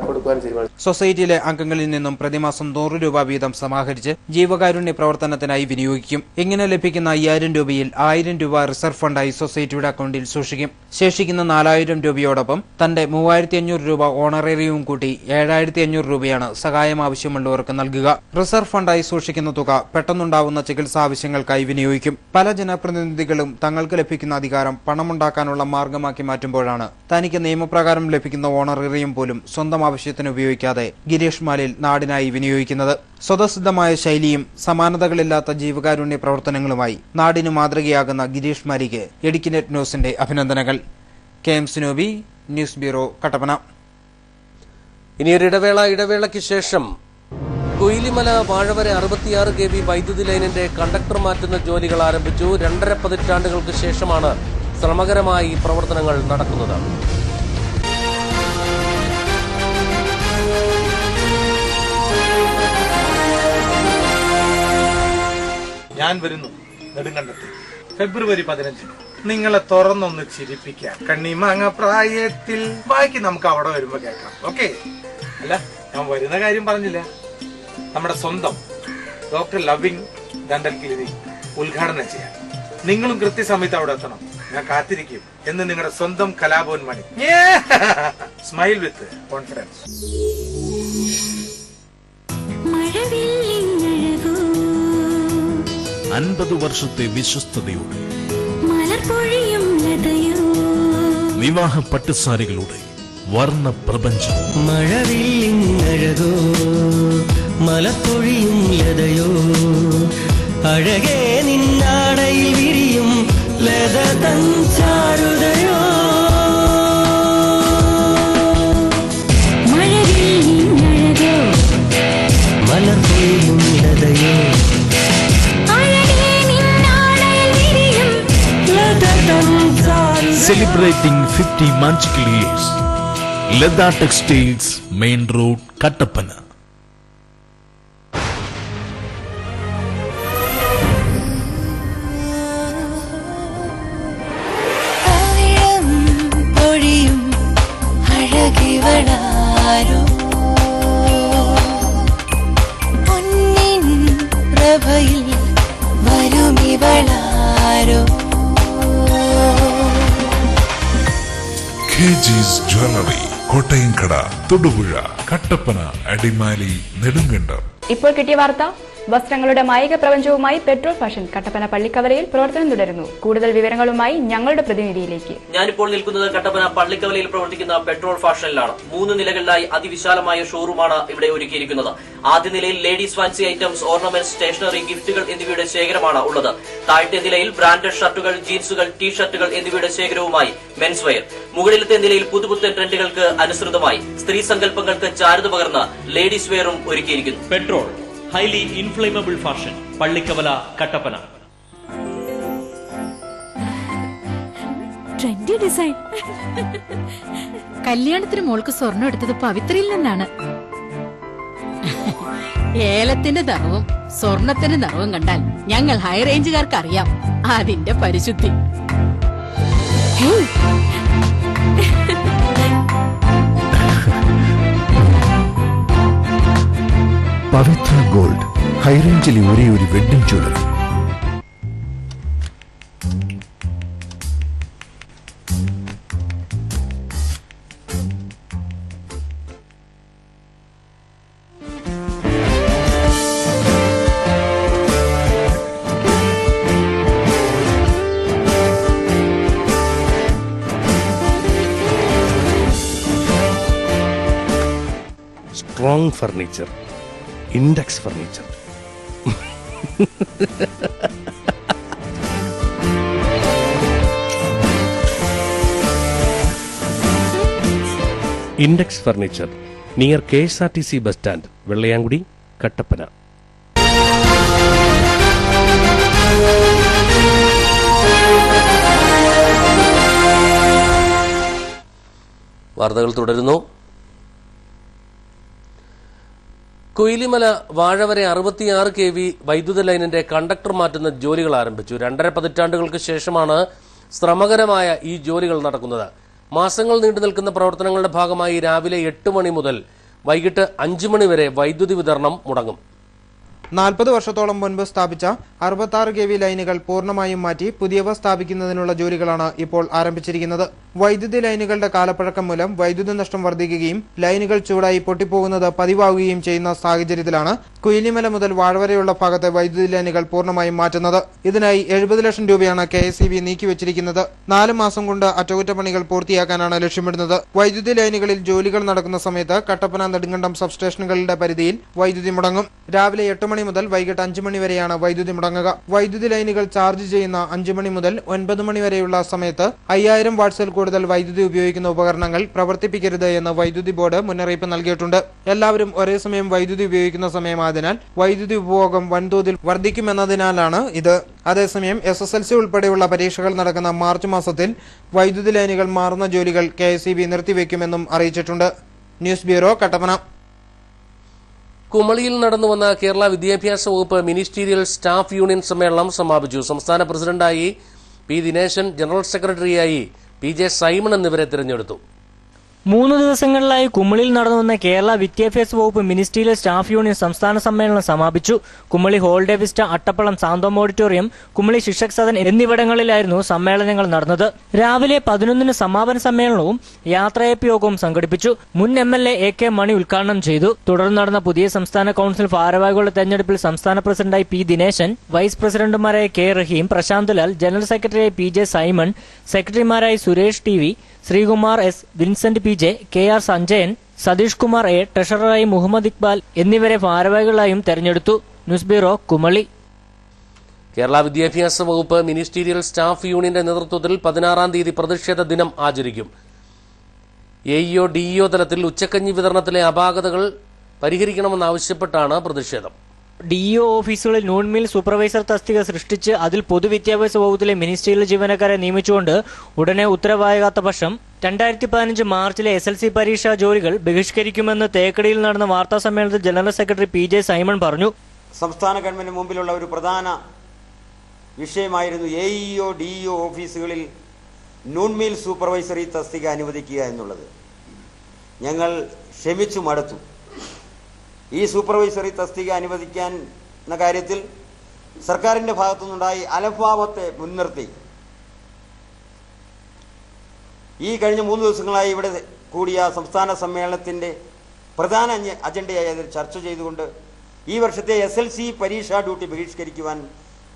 കൊടുക്കുവാൻ തീരുമാനിച്ചു. സൊസൈറ്റിയിലെ അംഗങ്ങളിൽ നിന്നും പ്രതിമാസം 100 രൂപ വീതം സമാഹരിച്ച് ജീവകാരുണ്യ പ്രവർത്തനത്തിനായി വിനിയോഗിക്കും. ഇങ്ങനെ ലഭിക്കുന്ന 5000 രൂപയിൽ 1000 രൂപ റിസർവ് ഫണ്ടായി സൊസൈറ്റിയുടെ അക്കൗണ്ടിൽ സൂക്ഷിക്കും. ശേഷിക്കുന്ന 4000 രൂപയോടൊപ്പം തന്റെ 3500 രൂപ ഓണറേറിയവും കൂട്ടി 7500 രൂപയാണ് സഹായം ആവശ്യമുള്ളവർക്ക് നൽകുക. റിസർവ് ഫണ്ടായി സൂക്ഷിക്കുന്ന തുക പെട്ടെന്നുണ്ടാവുന്ന ചികിത്സാ ആവശ്യങ്ങൾക്കായി വിനിയോഗിക്കും. പല ജനപ്രതിനിധികളും തങ്ങൾക്ക് ലഭിക്കുന്ന അധികാരം പണമുണ്ടാക്കാനുള്ള മാർഗമാക്കി മാറ്റുമ്പോഴാണ് തനിക്ക് നിയമപ്രകാരം ലഭിക്കുന്ന ഓണറേറിയം പോലും സ്വന്തം ആവശ്യത്തിന് ഉപയോഗിക്കാതെ ഗിരീഷ് മാലിൽ നാടിനായി വിനിയോഗിക്കുന്നത്. സ്വതസിദ്ധമായ ശൈലിയും സമാനതകളില്ലാത്ത ജീവകാരുണ്യ പ്രവർത്തനങ്ങളുമായി നാടിന് മാതൃകയാകുന്ന ഗിരീഷ് മാലിക്ക് ഇടുക്കിനെറ്റ് ന്യൂസിന്റെ അഭിനന്ദനങ്ങൾ. KM Sinobi, news bureau, Kattappana. ഇനിയൊരു ഇടവേളയ്ക്ക് ശേഷം കൊയിലിമല വാഴവര 66 kV വൈദ്യുതി ലൈനിന്റെ കണ്ടക്ടർ മാറ്റുന്ന ജോലികൾ ആരംഭിച്ചു. 2.5 പതിറ്റാണ്ടുകൾക്ക് ശേഷമാണ് ശ്രമകരമായി പ്രവർത്തനങ്ങൾ നടക്കുന്നത്. ഞാൻ വരുന്നു നെടുങ്കണ്ടത്തിൽ ഫെബ്രുവരി 15. നിങ്ങളെ തുറന്നൊന്ന് ചിരിപ്പിക്കാം. കണ്ണിമാങ്ങ പ്രായത്തിൽ ബാക്കി നമുക്ക് അവിടെ വരുമ്പോ കേൾക്കാം. ഓക്കെ? അല്ല, ഞാൻ വരുന്ന കാര്യം പറഞ്ഞില്ല. നമ്മുടെ സ്വന്തം ഡോക്ടർ ലവിംഗ് ഡെന്റൽ ക്ലിനിക് ഉദ്ഘാടനം ചെയ്യാൻ നിങ്ങളും കൃത്യസമയത്ത് അവിടെ എത്തണം. ഞാൻ കാത്തിരിക്കും എന്ന് നിങ്ങളുടെ സ്വന്തം Kalabhavan Mani. Smile with confidence. 50 വർഷത്തെ വിശ്വസ്തയോടെ വിവാഹ പട്ടുസാരികളുടെ വർണ്ണ പ്രപഞ്ചം. മഴവില്ലിങ്ങഴകോ മലപ്പൊഴിയും ലതയോ അഴകേ നിന്നാടയിൽ വിരിയും ലത തൻ ചാരുതയോ. മഴവില്ലിങ്ങഴകോ മലപ്പൊഴിയും ലതയോ Celebrating 50 magical years. Ledha Textiles, Main Road, Kattapana. KG's Jewelry, കോട്ടയംകട, Thodupuzha, Kattappana, Adimali, Nedumkandam. ഇപ്പോൾ കിട്ടിയ വാർത്ത. വസ്ത്രങ്ങളുടെ മായിക പ്രപഞ്ചവുമായി പെട്രോൾ ഫാഷൻ കട്ടപ്പന പള്ളിക്കവലയിൽ പ്രവർത്തനം തുടരുന്നു. കൂടുതൽ വിവരങ്ങളുമായി ഞങ്ങളുടെ പ്രതിനിധിയിലേക്ക്. ഞാനിപ്പോൾ നിൽക്കുന്നത് കട്ടപ്പന പള്ളിക്കവലയിൽ പ്രവർത്തിക്കുന്ന പെട്രോൾ ഫാഷനിലാണ്. 3 നിലകളിലായി അതിവിശാലമായ ഷോറൂമാണ് ഇവിടെ ഒരുക്കിയിരിക്കുന്നത്. ആദ്യ നിലയിൽ ladies fancy items, ornaments, stationery, ഗിഫ്റ്റുകൾ എന്നിവയുടെ ശേഖരമാണ് ഉള്ളത്. താഴത്തെ നിലയിൽ ബ്രാൻഡഡ് ഷർട്ടുകൾ, ജീൻസുകൾ, ടീഷർട്ടുകൾ എന്നിവയുടെ ശേഖരവുമായി മെൻസ് വെയർ. മുകളിലത്തെ നിലയിൽ പുതുപുത്തൻ ട്രെൻഡുകൾക്ക് അനുസൃതമായി സ്ത്രീ സങ്കല്പങ്ങൾക്ക് ചാരുത പകർന്ന് ലേഡീസ് വെയറും ഒരുക്കിയിരിക്കുന്നു. Petrol highly inflammable fashion, Pallikkavala, Kattappana. Trendy design. കല്യാണത്തിന് മോൾക്ക് സ്വർണ്ണം എടുത്തത് പവിത്രയിൽ നിന്നാണ്. ഏലത്തിന്റെ നിറവും സ്വർണത്തിന്റെ നിറവും കണ്ടാൽ ഞങ്ങൾ ഹൈ റേഞ്ചുകാർക്ക് അറിയാം അതിന്റെ പരിശുദ്ധി. പവിത്ര ഗോൾഡ്, ഹൈറേഞ്ചിലെ ഒരേ ഒരു wedding jewellery. Strong furniture, index furniture. Index furniture, near KSRTC bus stand, Vellayamkudi, Kattappana. വാർത്തകൾ തുടരുന്നു. കൊയിലിമല വാഴവരെ 66 kV വൈദ്യുത ലൈനിന്റെ കണ്ടക്ടർ മാറ്റുന്ന ജോലികൾ ആരംഭിച്ചു. 2.5 പതിറ്റാണ്ടുകൾക്ക് ശേഷമാണ് ശ്രമകരമായ ഈ ജോലികൾ നടക്കുന്നത്. മാസങ്ങൾ നീണ്ടു നിൽക്കുന്ന പ്രവർത്തനങ്ങളുടെ ഭാഗമായി രാവിലെ 8 മണി മുതൽ വൈകിട്ട് 5 മണി വരെ വൈദ്യുതി വിതരണം മുടങ്ങും. 40 വർഷത്തോളം മുൻപ് സ്ഥാപിച്ച 66 kV ലൈനുകൾ പൂർണ്ണമായും മാറ്റി പുതിയവ സ്ഥാപിക്കുന്നതിനുള്ള ജോലികളാണ് ഇപ്പോൾ ആരംഭിച്ചിരിക്കുന്നത്. വൈദ്യുതി ലൈനുകളുടെ കാലപ്പഴക്കം മൂലം വൈദ്യുതി നഷ്ടം വർദ്ധിക്കുകയും ലൈനുകൾ ചൂടായി പൊട്ടിപ്പോകുന്നത് പതിവാകുകയും ചെയ്യുന്ന സാഹചര്യത്തിലാണ് കുയിലിമല മുതൽ വാഴവരെയുള്ള ഭാഗത്തെ വൈദ്യുതി ലൈനുകൾ പൂർണ്ണമായും മാറ്റുന്നത്. ഇതിനായി 70 ലക്ഷം രൂപയാണ് KSEB നീക്കിവച്ചിരിക്കുന്നത്. 4 മാസം കൊണ്ട് അറ്റകുറ്റപ്പണികൾ പൂർത്തിയാക്കാനാണ് ലക്ഷ്യമിടുന്നത്. വൈദ്യുതി ലൈനുകളിൽ ജോലികൾ നടക്കുന്ന സമയത്ത് കട്ടപ്പന നെടുങ്കണ്ടം സബ്സ്റ്റേഷനുകളുടെ പരിധിയിൽ വൈദ്യുതി മുടങ്ങും. രാവിലെ 8 മണി മുതൽ വൈകിട്ട് 5 മണി വരെയാണ് വൈദ്യുതി മുടങ്ങുക. വൈദ്യുതി ലൈനുകൾ ചാർജ് ചെയ്യുന്ന 5 മണി മുതൽ 9 മണി വരെയുള്ള സമയത്ത് 5000 വാട്ട്സിൽ കൂടുതൽ വൈദ്യുതി ഉപയോഗിക്കുന്ന ഉപകരണങ്ങൾ പ്രവർത്തിപ്പിക്കരുത് എന്ന് വൈദ്യുതി ബോർഡ് മുന്നറിയിപ്പ് നൽകിയിട്ടുണ്ട്. എല്ലാവരും ഒരേ സമയം വൈദ്യുതി ഉപയോഗിക്കുന്ന സമയമായതിനാൽ വൈദ്യുതി ഉപഭോഗം വൻതോതിൽ വർദ്ധിക്കുമെന്നതിനാലാണ് ഇത്. അതേസമയം SSLC ഉൾപ്പെടെയുള്ള പരീക്ഷകൾ നടക്കുന്ന മാർച്ച് മാസത്തിൽ വൈദ്യുതി ലൈനുകൾ മാറുന്ന ജോലികൾ KSEB നിർത്തിവെക്കുമെന്നും അറിയിച്ചിട്ടുണ്ട്. News bureau, Kattappana. കുമളിയിൽ നടന്നുവന്ന കേരള വിദ്യാഭ്യാസ വകുപ്പ് മിനിസ്റ്റീരിയൽ സ്റ്റാഫ് യൂണിയൻ സമ്മേളനം സമാപിച്ചു. സംസ്ഥാന പ്രസിഡന്റായി P. ദിനേശൻ, ജനറൽ സെക്രട്ടറിയായി PJ സൈമൺ എന്നിവരെ തിരഞ്ഞെടുത്തു. 3 ദിവസങ്ങളിലായി കുമളിയിൽ നടന്നുവന്ന കേരള വിദ്യാഭ്യാസ വകുപ്പ് മിനിസ്റ്റീരിയൽ സ്റ്റാഫ് യൂണിയൻ സംസ്ഥാന സമ്മേളനം സമാപിച്ചു. Kumily holiday Vista, Attappallam Santhome auditorium, Kumily Shikshak Sadan എന്നിവിടങ്ങളിലായിരുന്നു സമ്മേളനങ്ങൾ നടന്നത്. രാവിലെ 11-ന് സമാപന സമ്മേളനവും യാത്രയപ്പ് യോഗവും സംഘടിപ്പിച്ചു. മുൻ MLA AK മണി ഉദ്ഘാടനം ചെയ്തു. തുടർന്ന് നടന്ന പുതിയ സംസ്ഥാന കൌൺസിൽ ഭാരവാഹികളുടെ തെരഞ്ഞെടുപ്പിൽ സംസ്ഥാന പ്രസിഡന്റായി P. ദിനേശൻ, വൈസ് പ്രസിഡന്റുമാരായ K. റഹീം, പ്രശാന്ത് ലാൽ, ജനറൽ സെക്രട്ടറിയായി PJ സൈമൺ, സെക്രട്ടറിമാരായി Suresh TV, Sreekumar S, Vincent PJ, KR Sanjayan, Satheesh Kumar A, ട്രഷററായി മുഹമ്മദ് ഇക്ബാൽ എന്നിവരെ ഭാരവാഹികളായും തെരഞ്ഞെടുത്തു. News bureau, Kumily. കേരള വിദ്യാഭ്യാസ വകുപ്പ് മിനിസ്റ്റീരിയൽ സ്റ്റാഫ് യൂണിയന്റെ നേതൃത്വത്തിൽ 16-ാം തീയതി പ്രതിഷേധ ദിനം ആചരിക്കും. AEO DEO തലത്തിൽ ഉച്ചക്കഞ്ഞി വിതരണത്തിലെ അപാകതകൾ പരിഹരിക്കണമെന്നാവശ്യപ്പെട്ടാണ് പ്രതിഷേധം. DEO ഓഫീസുകളിൽ നോൺ മീൽ സൂപ്പർവൈസർ തസ്തിക സൃഷ്ടിച്ച് അതിൽ പൊതുവിദ്യാഭ്യാസ വകുപ്പിലെ മിനിസ്റ്റീരിയൽ ജീവനക്കാരെ നിയമിച്ചുകൊണ്ട് ഉടനെ ഉത്തരവാകാത്ത പക്ഷം 2015 മാർച്ചിലെ SLC പരീക്ഷാ ജോലികൾ ബഹിഷ്കരിക്കുമെന്ന് തേക്കടിയിൽ നടന്ന വാർത്താ സമ്മേളനത്തിൽ ജനറൽ സെക്രട്ടറി PJ സൈമൺ പറഞ്ഞു. സംസ്ഥാന ഗവൺമെന്റ് മുമ്പിലുള്ള ഒരു പ്രധാന വിഷയമായിരുന്നു AEO DEO ഓഫീസുകളിൽ നോൺ മീൽ സൂപ്പർവൈസറി തസ്തിക അനുവദിക്കുക എന്നുള്ളത്. ഞങ്ങൾ ക്ഷമിച്ചു മടുത്തു. ഈ സൂപ്പർവൈസറി തസ്തിക അനുവദിക്കാൻ എന്ന കാര്യത്തിൽ സർക്കാരിന്റെ ഭാഗത്തുനിന്നുണ്ടായി അലംഭാവത്തെ മുൻനിർത്തി ഈ കഴിഞ്ഞ 3 ദിവസങ്ങളായി ഇവിടെ കൂടിയ സംസ്ഥാന സമ്മേളനത്തിന്റെ പ്രധാന അജണ്ടയായി അതിൽ ചർച്ച ചെയ്തുകൊണ്ട് ഈ വർഷത്തെ SLC പരീക്ഷാ ഡ്യൂട്ടി ബഹിഷ്കരിക്കുവാൻ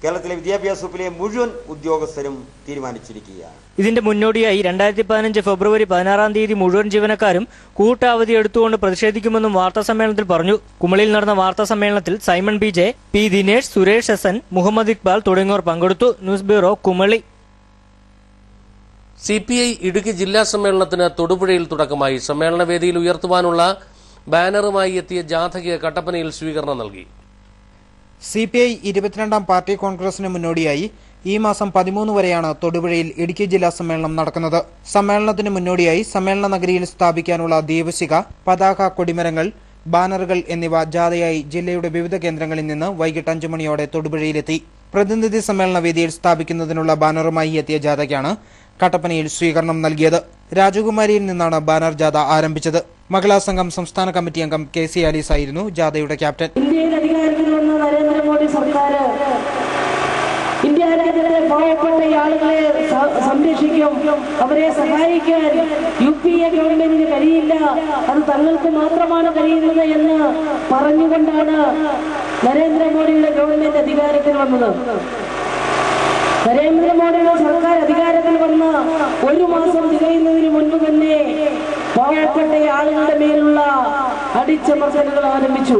കേരളത്തിലെ വിദ്യാഭ്യാസ വകുപ്പിലെ മുഴുവൻ ഉദ്യോഗസ്ഥരും തീരുമാനിച്ചിരിക്കുകയാണ്. ഇതിന്റെ മുന്നോടിയായി 2015 ഫെബ്രുവരി 16-ാം തീയതി മുഴുവൻ ജീവനക്കാരും കൂട്ടവധി എടുത്തുകൊണ്ട് പ്രതിഷേധിക്കുമെന്നും വാർത്താ സമ്മേളനത്തിൽ പറഞ്ഞു. കുമളിയിൽ നടന്ന വാർത്താ സമ്മേളനത്തിൽ Simon PJ, P. Dinesh, Suresh SN, Muhammad Iqbal തുടങ്ങിയവർ പങ്കെടുത്തു. News bureau, Kumily. CPI Idukki ജില്ലാ സമ്മേളനത്തിന് തൊടുപുഴയിൽ തുടക്കമായി. സമ്മേളന വേദിയിൽ ഉയർത്തുവാനുള്ള ബാനറുമായി എത്തിയ ജാഥയ്ക്ക് കട്ടപ്പനയിൽ സ്വീകരണം നൽകി. CPI 22-ാം പാർട്ടി കോൺഗ്രസിന് മുന്നോടിയായി ഈ മാസം 13 വരെയാണ് തൊടുപുഴയിൽ ഇടുക്കി ജില്ലാ സമ്മേളനം നടക്കുന്നത്. സമ്മേളനത്തിന് മുന്നോടിയായി സമ്മേളന നഗരിയിൽ സ്ഥാപിക്കാനുള്ള ദീപശിഖ, പതാക, കൊടിമരങ്ങൾ, ബാനറുകൾ എന്നിവ ജാഥയായി ജില്ലയുടെ വിവിധ കേന്ദ്രങ്ങളിൽ നിന്ന് വൈകിട്ട് 5 മണിയോടെ തൊടുപുഴയിലെത്തി. പ്രതിനിധി സമ്മേളന വേദിയിൽ സ്ഥാപിക്കുന്നതിനുള്ള ബാനറുമായി എത്തിയ ജാഥയ്ക്കാണ് കട്ടപ്പനയിൽ സ്വീകരണം നൽകിയത്. രാജകുമാരിയിൽ നിന്നാണ് ബാനർ ജാഥ ആരംഭിച്ചത്. മഹിളാ സംഘം സംസ്ഥാന കമ്മിറ്റി അംഗം KC ആലീസ് ആയിരുന്നു ജാഥയുടെ ക്യാപ്റ്റൻ. ഇന്ത്യയിൽ അധികാരത്തിൽ വന്ന നരേന്ദ്രമോദി സർക്കാർ ഇന്ത്യ രാജ്യത്തെ പാവപ്പെട്ട ആളുകളെ സംരക്ഷിക്കും, അവരെ സഹായിക്കാൻ UPA ഗവൺമെന്റിന് കഴിയില്ല, അത് തങ്ങൾക്ക് മാത്രമാണ് കഴിയുന്നത് എന്ന് പറഞ്ഞുകൊണ്ടാണ് നരേന്ദ്രമോദിയുടെ ഗവൺമെന്റ് അധികാരത്തിൽ വന്നത്. നരേന്ദ്രമോദിയുടെ സർക്കാർ അധികാരത്തിൽ വന്ന 1 മാസം തികയുന്നതിന് മുൻപ് തന്നെ പാവപ്പെട്ട ആളുകളുടെ മേലുള്ള അടിച്ചമർത്തലുകൾ ആരംഭിച്ചു.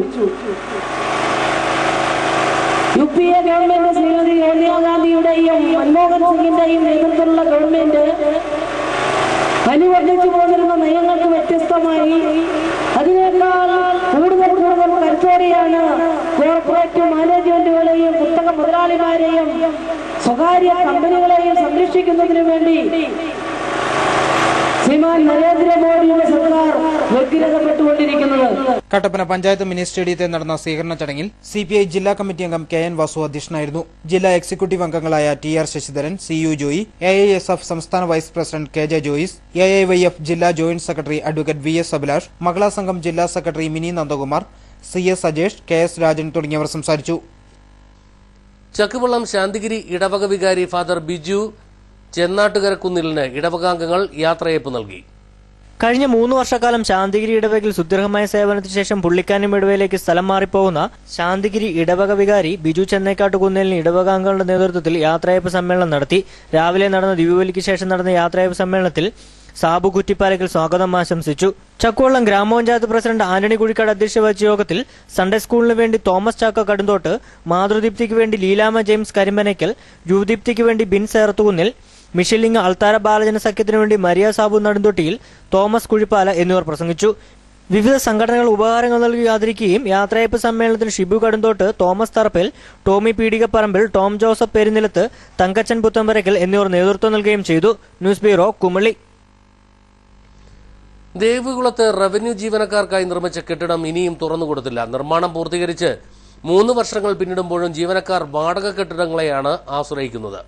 UPA ഗവൺമെന്റ് ശ്രീമതി സോണിയാഗാന്ധിയുടെയും മൻമോഹൻ സിംഗിന്റെയും നേതൃത്വത്തിലുള്ള ഗവൺമെന്റ് അനുവർത്തിച്ചു പോന്നിരുന്ന നയങ്ങൾക്ക് വ്യത്യസ്തമായി അതിനേക്കാൾ കൂടുതൽ കരുത്തോടെയാണ് കോർപ്പറേറ്റ് മാനേജ്മെന്റുകളെയും കുത്തക മുതലാളിമാരെയും സ്വകാര്യ കമ്പനികളെയും സംരക്ഷിക്കുന്നതിന് വേണ്ടി ശ്രീമാൻ നരേന്ദ്രമോദിയുടെ സർക്കാർ വ്യഗ്രതപ്പെട്ടുകൊണ്ടിരിക്കുന്നത്. കട്ടപ്പന പഞ്ചായത്ത് മിനി സ്റ്റേഡിയത്തിൽ നടന്ന സ്വീകരണ ചടങ്ങിൽ CPI ജില്ലാ കമ്മിറ്റി അംഗം KN വാസു അധ്യക്ഷനായിരുന്നു. ജില്ലാ എക്സിക്യൂട്ടീവ് അംഗങ്ങളായ TR Sasidharan, CU Joy, AISF സംസ്ഥാന vice president KJ Joyce, AIYF ജില്ലാ joint secretary advocate VS Abhilash, Mahila Sangham ജില്ലാ secretary Mini Nandakumar, CS Ajesh, KS Rajan തുടങ്ങിയവർ സംസാരിച്ചു. ചക്കുവള്ളം ശാന്തിഗിരി ഇടവക വികാരി ഫാദർ ബിജു ചെന്നാട്ടുകരക്കുന്നിലിന് ഇടവകാംഗങ്ങൾ യാത്രയയപ്പ് നൽകി. കഴിഞ്ഞ 3 വർഷക്കാലം ശാന്തിഗിരി ഇടവകയിൽ സുദീർഘമായ സേവനത്തിന് ശേഷം പുള്ളിക്കാനം ഇടവയിലേക്ക് സ്ഥലം മാറിപ്പോകുന്ന ശാന്തിഗിരി ഇടവക വികാരി ബിജു ചെന്നൈക്കാട്ടുകുന്നേലിന് ഇടവകാംഗങ്ങളുടെ നേതൃത്വത്തിൽ യാത്രയയപ്പ് സമ്മേളനം നടത്തി. രാവിലെ നടന്ന ദിവ്യബലിക്ക് ശേഷം നടന്ന യാത്രയയപ്പ് സമ്മേളനത്തിൽ സാബു കുറ്റിപ്പാലക്കൽ സ്വാഗതം ആശംസിച്ചു. ചക്കുവള്ളം ഗ്രാമപഞ്ചായത്ത് പ്രസിഡന്റ് ആന്റണി കുഴിക്കാട് അധ്യക്ഷത വഹിച്ച യോഗത്തിൽ സൺഡേ സ്കൂളിന് വേണ്ടി തോമസ് ചാക്ക കടുന്തോട്ട്, മാതൃദീപ്തിക്ക് വേണ്ടി ലീലാമ ജെയിംസ് കരിമ്പനയ്ക്കൽ, യുവദീപ്തിക്ക് വേണ്ടി ബിൻ സേർത്തുകുന്നിൽ, മിഷലിംഗ് അൾത്താര ബാലജന സഖ്യത്തിനു വേണ്ടി മരിയ സാബു നടുന്തൊട്ടിയിൽ, തോമസ് കുഴിപ്പാല എന്നിവർ പ്രസംഗിച്ചു. വിവിധ സംഘടനകൾ ഉപഹാരങ്ങൾ നൽകി ആദരിക്കുകയും യാത്രയയപ്പ് സമ്മേളനത്തിൽ Shibu Kadunthottu, Thomas Tharappil, Tomy Peedikaparambil, Tom Joseph Perunnilath, Thankachan Puthamparakkal എന്നിവർ നേതൃത്വം നൽകുകയും ചെയ്തു. News bureau, Kumily. ദേവികുളത്ത് റവന്യൂ ജീവനക്കാർക്കായി നിർമ്മിച്ച കെട്ടിടം ഇനിയും തുറന്നുകൊടുത്തില്ല. നിർമ്മാണം പൂർത്തീകരിച്ച് 3 വർഷങ്ങൾ പിന്നിടുമ്പോഴും ജീവനക്കാർ വാടക കെട്ടിടങ്ങളെയാണ് ആശ്രയിക്കുന്നത്.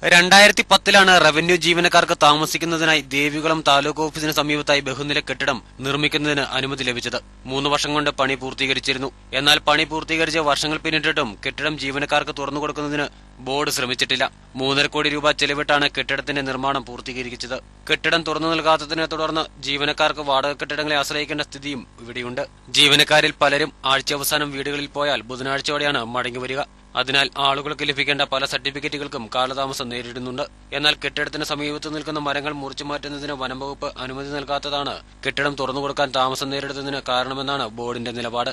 2010 റവന്യൂ ജീവനക്കാർക്ക് താമസിക്കുന്നതിനായി ദേവികുളം താലൂക്ക് ഓഫീസിന് സമീപത്തായി ബഹുനില കെട്ടിടം നിർമ്മിക്കുന്നതിന് അനുമതി ലഭിച്ചത് 3 വർഷം കൊണ്ട് പണി പൂർത്തീകരിച്ചിരുന്നു. എന്നാൽ പണി പൂർത്തീകരിച്ച് വർഷങ്ങൾ പിന്നിട്ടിട്ടും കെട്ടിടം ജീവനക്കാർക്ക് തുറന്നു കൊടുക്കുന്നതിന് ബോർഡ് ശ്രമിച്ചിട്ടില്ല. 3.5 കോടി രൂപ ചെലവിട്ടാണ് കെട്ടിടത്തിന്റെ നിർമ്മാണം പൂർത്തീകരിച്ചത്. കെട്ടിടം തുറന്നു നൽകാത്തതിനെ തുടർന്ന് ജീവനക്കാർക്ക് വാടക കെട്ടിടങ്ങളെ ആശ്രയിക്കേണ്ട സ്ഥിതിയും ഇവിടെയുണ്ട്. ജീവനക്കാരിൽ പലരും ആഴ്ചയവസാനം വീടുകളിൽ പോയാൽ ബുധനാഴ്ചയോടെയാണ് മടങ്ങിവരിക. അതിനാൽ ആളുകൾക്ക് ലഭിക്കേണ്ട പല സർട്ടിഫിക്കറ്റുകൾക്കും കാലതാമസം നേരിടുന്നുണ്ട്. എന്നാൽ കെട്ടിടത്തിന് സമീപത്ത് നിൽക്കുന്ന മരങ്ങൾ മുറിച്ചു മാറ്റുന്നതിന് വനം വകുപ്പ് അനുമതി നൽകാത്തതാണ് കെട്ടിടം തുറന്നുകൊടുക്കാൻ താമസം നേരിടുന്നതിന് കാരണമെന്നാണ് ബോർഡിന്റെ നിലപാട്.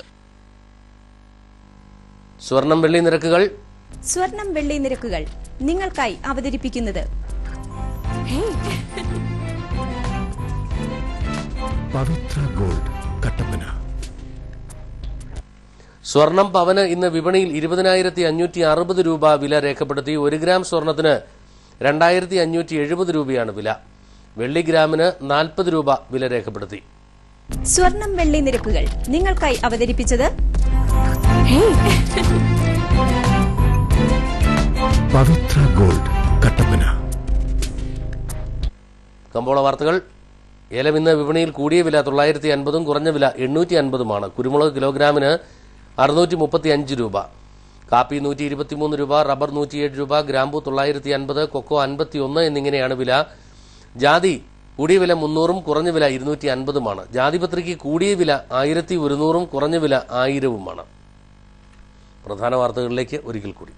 സ്വർണം വെള്ളി നിരക്കുകൾ നിങ്ങൾക്കായി അവതരിപ്പിക്കുന്നത് പവിത്ര ഗോൾഡ് കട്ടപ്പന. സ്വർണം പവന് ഇന്ന് വിപണിയിൽ 20,560 രൂപ വില രേഖപ്പെടുത്തി. 1 ഗ്രാം സ്വർണത്തിന് 2,570 രൂപയാണ് വില. വെള്ളി ഗ്രാമിന് 40 രൂപ വില രേഖപ്പെടുത്തി. സ്വർണം വെള്ളി നിരക്കുകൾ നിങ്ങൾക്കായി അവതരിപ്പിച്ചത് പവിത്ര ഗോൾഡ് കട്ടപ്പന. കമ്പോള വാർത്തകൾ. ഏലം ഇന്ന് വിപണിയിൽ കൂടിയ വില 950 കുറഞ്ഞ വില 850 കുരുമുളക് കിലോഗ്രാമിന് 635 രൂപ. കാപ്പി 123 രൂപ, റബ്ബർ 107 രൂപ, ഗ്രാമ്പു 950, കൊക്കോ 51 എന്നിങ്ങനെയാണ് വില. ജാതി കൂടിയ വില 300 കുറഞ്ഞ വില 250. ജാതിപത്രിക്ക് കൂടിയ വില 1100 കുറഞ്ഞ വില 1000. പ്രധാന വാർത്തകളിലേക്ക് ഒരിക്കൽ കൂടി.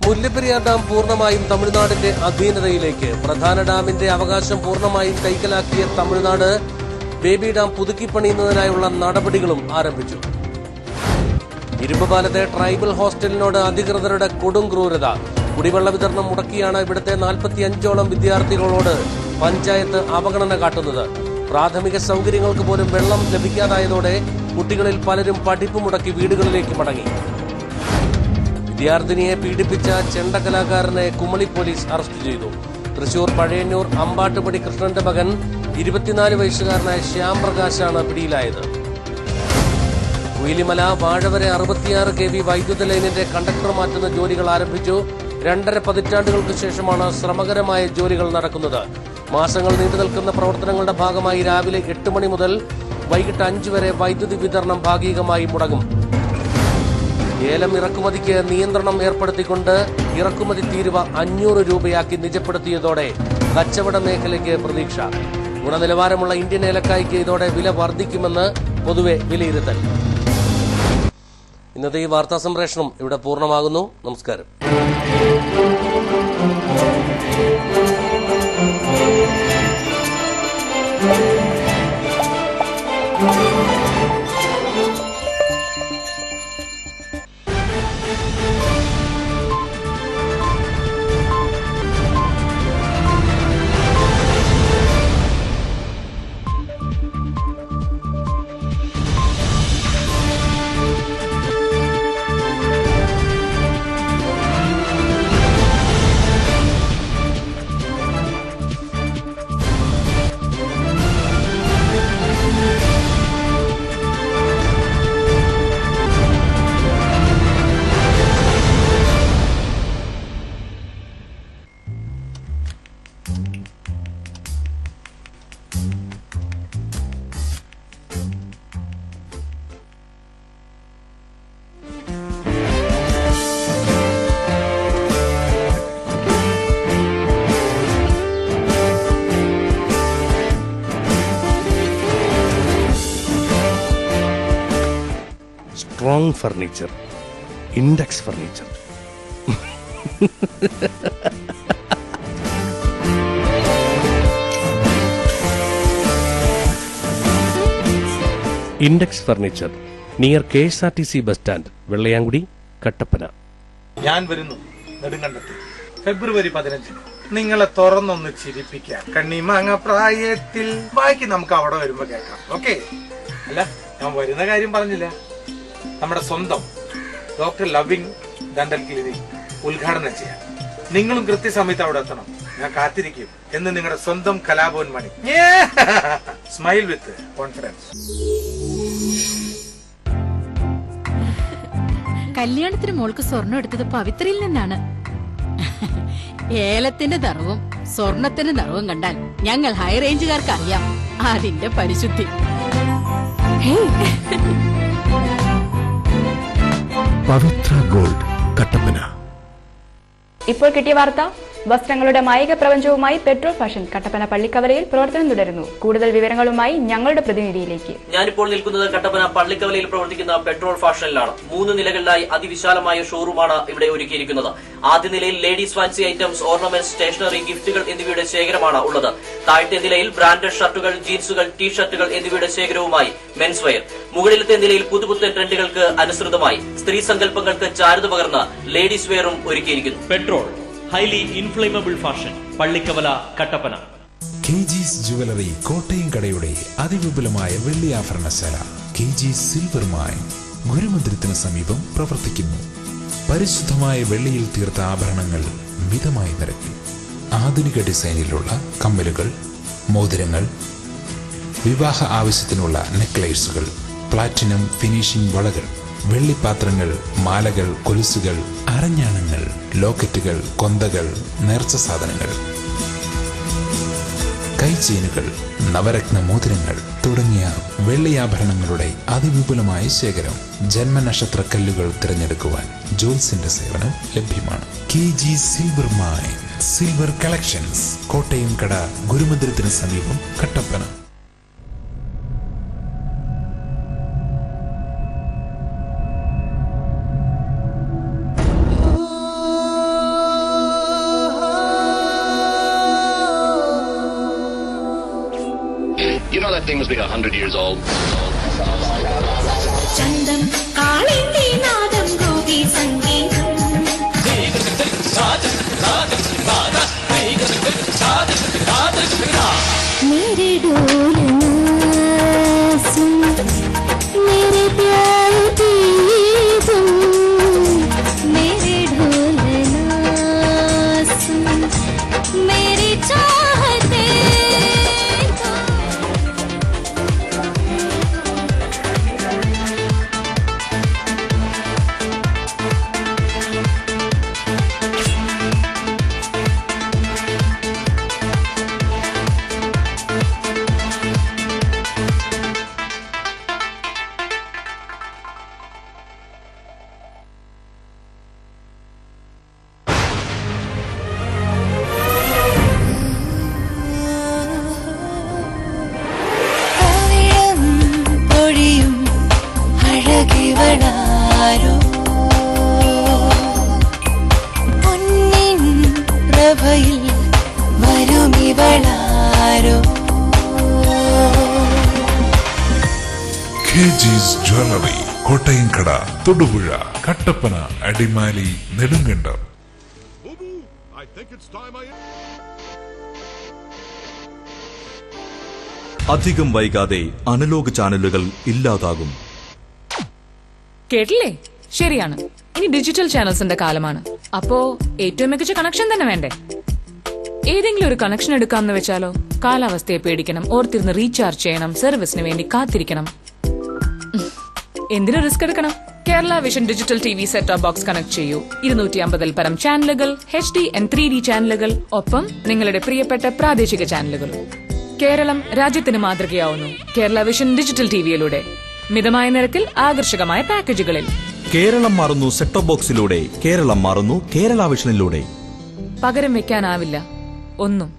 മുല്ലപ്പെരിയാർ ഡാം പൂർണ്ണമായും തമിഴ്നാടിന്റെ അധീനതയിലേക്ക്. പ്രധാന ഡാമിന്റെ അവകാശം പൂർണ്ണമായും കൈക്കലാക്കിയ തമിഴ്നാട് ബേബി ഡാം പുതുക്കിപ്പണിയുന്നതിനായുള്ള നടപടികളും ആരംഭിച്ചു. ഇരുമ്പുപാലത്തെ ട്രൈബൽ ഹോസ്റ്റലിനോട് അധികൃതരുടെ കൊടും ക്രൂരത. കുടിവെള്ള വിതരണം മുടക്കിയാണ് ഇവിടുത്തെ 45ഓളം വിദ്യാർത്ഥികളോട് പഞ്ചായത്ത് അവഗണന കാട്ടുന്നത്. പ്രാഥമിക സൗകര്യങ്ങൾക്ക് പോലും വെള്ളം ലഭിക്കാതായതോടെ കുട്ടികളിൽ പലരും പഠിപ്പ് മുടക്കി വീടുകളിലേക്ക് മടങ്ങി. വിദ്യാർത്ഥിനിയെ പീഡിപ്പിച്ച ചെണ്ട കലാകാരനെ കുമളി പോലീസ് അറസ്റ്റ് ചെയ്തു. തൃശൂർ പഴയന്നൂർ അമ്പാട്ടുപടി കൃഷ്ണന്റെ മകൻ 24 വയസ്സുകാരനായ ശ്യാം പ്രകാശാണ് പിടിയിലായത്. കുയിലിമല വാഴവരെ 66 kV വൈദ്യുത ലൈനിന്റെ കണ്ടക്ടർ മാറ്റുന്ന ജോലികൾ ആരംഭിച്ചു. 2.5 പതിറ്റാണ്ടുകൾക്ക് ശേഷമാണ് ശ്രമകരമായ ജോലികൾ നടക്കുന്നത്. മാസങ്ങൾ നീണ്ടു നിൽക്കുന്ന പ്രവർത്തനങ്ങളുടെ ഭാഗമായി രാവിലെ 8 മണി മുതൽ വൈകിട്ട് 5 വരെ വൈദ്യുതി വിതരണം ഭാഗികമായി മുടങ്ങും. ഏലം ഇറക്കുമതിക്ക് നിയന്ത്രണം ഏർപ്പെടുത്തിക്കൊണ്ട് ഇറക്കുമതി തീരുവ 500 രൂപയാക്കി നിജപ്പെടുത്തിയതോടെ കച്ചവട മേഖലയ്ക്ക് പ്രതീക്ഷ. ഗുണനിലവാരമുള്ള ഇന്ത്യൻ ഏലക്കായ്ക്ക് ഇതോടെ വില വർദ്ധിക്കുമെന്ന് പൊതുവെ വിലയിരുത്തൽ. ഇന്നത്തെ ഈ വാർത്താ സംപ്രേഷണം ഇവിടെ പൂർണ്ണമാകുന്നു. നമസ്കാരം. Strong furniture, Index furniture. Index furniture near KSRTC bus stand, Vellayamkudi, Kattappana. ഞാൻ വരുന്നു നെടുങ്കണ്ടത്തിൽ ഫെബ്രുവരി 15. നിങ്ങളെ തുറന്നൊന്ന് ചിരിപ്പിക്കാം. കണ്ണിമാങ്ങ പ്രായത്തിൽ. ബാക്കി നമുക്ക് അവിടെ വരുമ്പോ കേൾക്കാം. ഓക്കെ? അല്ല, ഞാൻ വരുന്ന കാര്യം പറഞ്ഞില്ല. നമ്മുടെ സ്വന്തം ഡോക്ടർ ലവിംഗ് ഡെന്റൽ ക്ലിനിക് ഉദ്ഘാടനം ചെയ്യാം. നിങ്ങളും കൃത്യസമയത്ത് അവിടെ എത്തണം. ഞാൻ കാത്തിരിക്കും എന്ന് നിങ്ങളുടെ സ്വന്തം Kalabhavan Mani. Smile with confidence. കല്യാണത്തിന് മോൾക്ക് സ്വർണം എടുത്തത് പവിത്രയിൽ നിന്നാണ്. ഏലത്തിന്റെ നിറവും സ്വർണത്തിന്റെ നിറവും കണ്ടാൽ ഞങ്ങൾ ഹൈ റേഞ്ചുകാർക്ക് അറിയാം അതിന്റെ പരിശുദ്ധി. പവിത്ര ഗോൾഡ്, കട്ടപ്പന. ഇപ്പോൾ കിട്ടിയ വാർത്ത. വസ്ത്രങ്ങളുടെ മായിക പ്രപഞ്ചവുമായി പെട്രോൾ ഫാഷൻ കട്ടപ്പന പള്ളിക്കവലയിൽ പ്രവർത്തനം തുടരുന്നു. കൂടുതൽ വിവരങ്ങളുമായി ഞങ്ങളുടെ പ്രതിനിധിയിലേക്ക്. ഞാനിപ്പോൾ നിൽക്കുന്നത് കട്ടപ്പന പള്ളിക്കവലയിൽ പ്രവർത്തിക്കുന്ന പെട്രോൾ ഫാഷനിലാണ്. 3 നിലകളിലായി അതിവിശാലമായ ഷോറൂമാണ് ഇവിടെ ഒരുക്കിയിരിക്കുന്നത്. ആദ്യ നിലയിൽ ladies fancy items, ornaments, stationery, ഗിഫ്റ്റുകൾ എന്നിവയുടെ ശേഖരമാണ് ഉള്ളത്. താഴത്തെ നിലയിൽ ബ്രാൻഡഡ് ഷർട്ടുകൾ, ജീൻസുകൾ, ടീഷർട്ടുകൾ എന്നിവയുടെ ശേഖരവുമായി മെൻസ് വെയർ. മുകളിലത്തെ നിലയിൽ പുതുപുത്തൻ ട്രെൻഡുകൾക്ക് അനുസൃതമായി സ്ത്രീ സങ്കല്പങ്ങൾക്ക് ചാരുത പകർന്ന് ലേഡീസ് വെയറും ഒരുക്കിയിരിക്കുന്നു. Petrol highly inflammable fashion, Pallikkavala, Kattappana. KG's jewellery Kottayam കടയുടെ അതിവിപുലമായ വെള്ളി ആഭരണശാല കെജിസ് സിൽവർ മൈൻ ഗുരുമന്ദിരത്തിന് സമീപം പ്രവർത്തിക്കുന്നു. പരിശുദ്ധമായ വെള്ളിയിൽ തീർത്ത ആഭരണങ്ങൾ മിതമായ നിരക്കിൽ. ആധുനിക ഡിസൈനിലുള്ള കമ്മലുകൾ, മോതിരങ്ങൾ, വിവാഹ ആവശ്യത്തിനുള്ള നെക്ലേസുകൾ, പ്ലാറ്റിനം ഫിനിഷിംഗ് വളകൾ, വെള്ളിപ്പാത്രങ്ങൾ, മാലകൾ, കൊലുസുകൾ, അരഞ്ഞാണങ്ങൾ, ലോക്കറ്റുകൾ, കൊന്തകൾ, നേർച്ച സാധനങ്ങൾ, കൈച്ചെയിനുകൾ, നവരത്ന മോതിരങ്ങൾ തുടങ്ങിയ വെള്ളിയാഭരണങ്ങളുടെ അതിവിപുലമായ ശേഖരം. ജന്മനക്ഷത്ര കല്ലുകൾ തിരഞ്ഞെടുക്കുവാൻ ജോൽസിന്റെ സേവനം ലഭ്യമാണ്. KG silver mine silver collections, Kottayam കട, ഗുരുമന്ദിരത്തിന് സമീപം, Kattappana. You know that thing must be 100 years old. ചന്തം കാളിന്തി നാദം ഗോപി സംഗീതം मेरे डोलना सुन मेरे प्यार की सुन मेरे डोलना सुन मेरी चाहते അഴകിവളാരോ പൊന്നിൻ പ്രഭയിൽ വരുമിവളാരോ KG's Jewelry, കോട്ടയംകട, തൊടുപുഴ, കട്ടപ്പന, അടിമാലി, നെടുങ്കണ്ടം. അധികം വൈകാതെ അനലോഗ് ചാനലുകൾ ഇല്ലാതാകും. കേട്ടില്ലേ? ശരിയാണ്. ഇനി ഡിജിറ്റൽ ചാനൽസിന്റെ കാലമാണ്. അപ്പോ ഏറ്റവും മികച്ച കണക്ഷൻ തന്നെ വേണ്ടേ? ഏതെങ്കിലും ഒരു കണക്ഷൻ എടുക്കാമെന്ന് വെച്ചാലോ? കാലാവസ്ഥയെ പേടിക്കണം, ഓർത്തിരുന്ന് റീചാർജ് ചെയ്യണം, സർവീസിന് വേണ്ടി കാത്തിരിക്കണം. എന്തിനു റിസ്ക് എടുക്കണം? Kerala vision digital TV set top box connect ചെയ്യൂ. 250 പരം ചാനലുകൾ, HD and 3D ചാനലുകൾ, ഒപ്പം നിങ്ങളുടെ പ്രിയപ്പെട്ട പ്രാദേശിക ചാനലുകളും. കേരളം രാജ്യത്തിന് മാതൃകയാവുന്നു കേരള വിഷൻ ഡിജിറ്റൽ TVയിലൂടെ. മിതമായ നിരക്കിൽ ആകർഷകമായ പാക്കേജുകളിൽ. കേരളം മാറുന്നു സെറ്റ് ടോപ്പ് ബോക്സിലൂടെ, കേരളം മാറുന്നു കേരള വിഷനിലൂടെ. പകരം വെക്കാനാവില്ല ഒന്നും.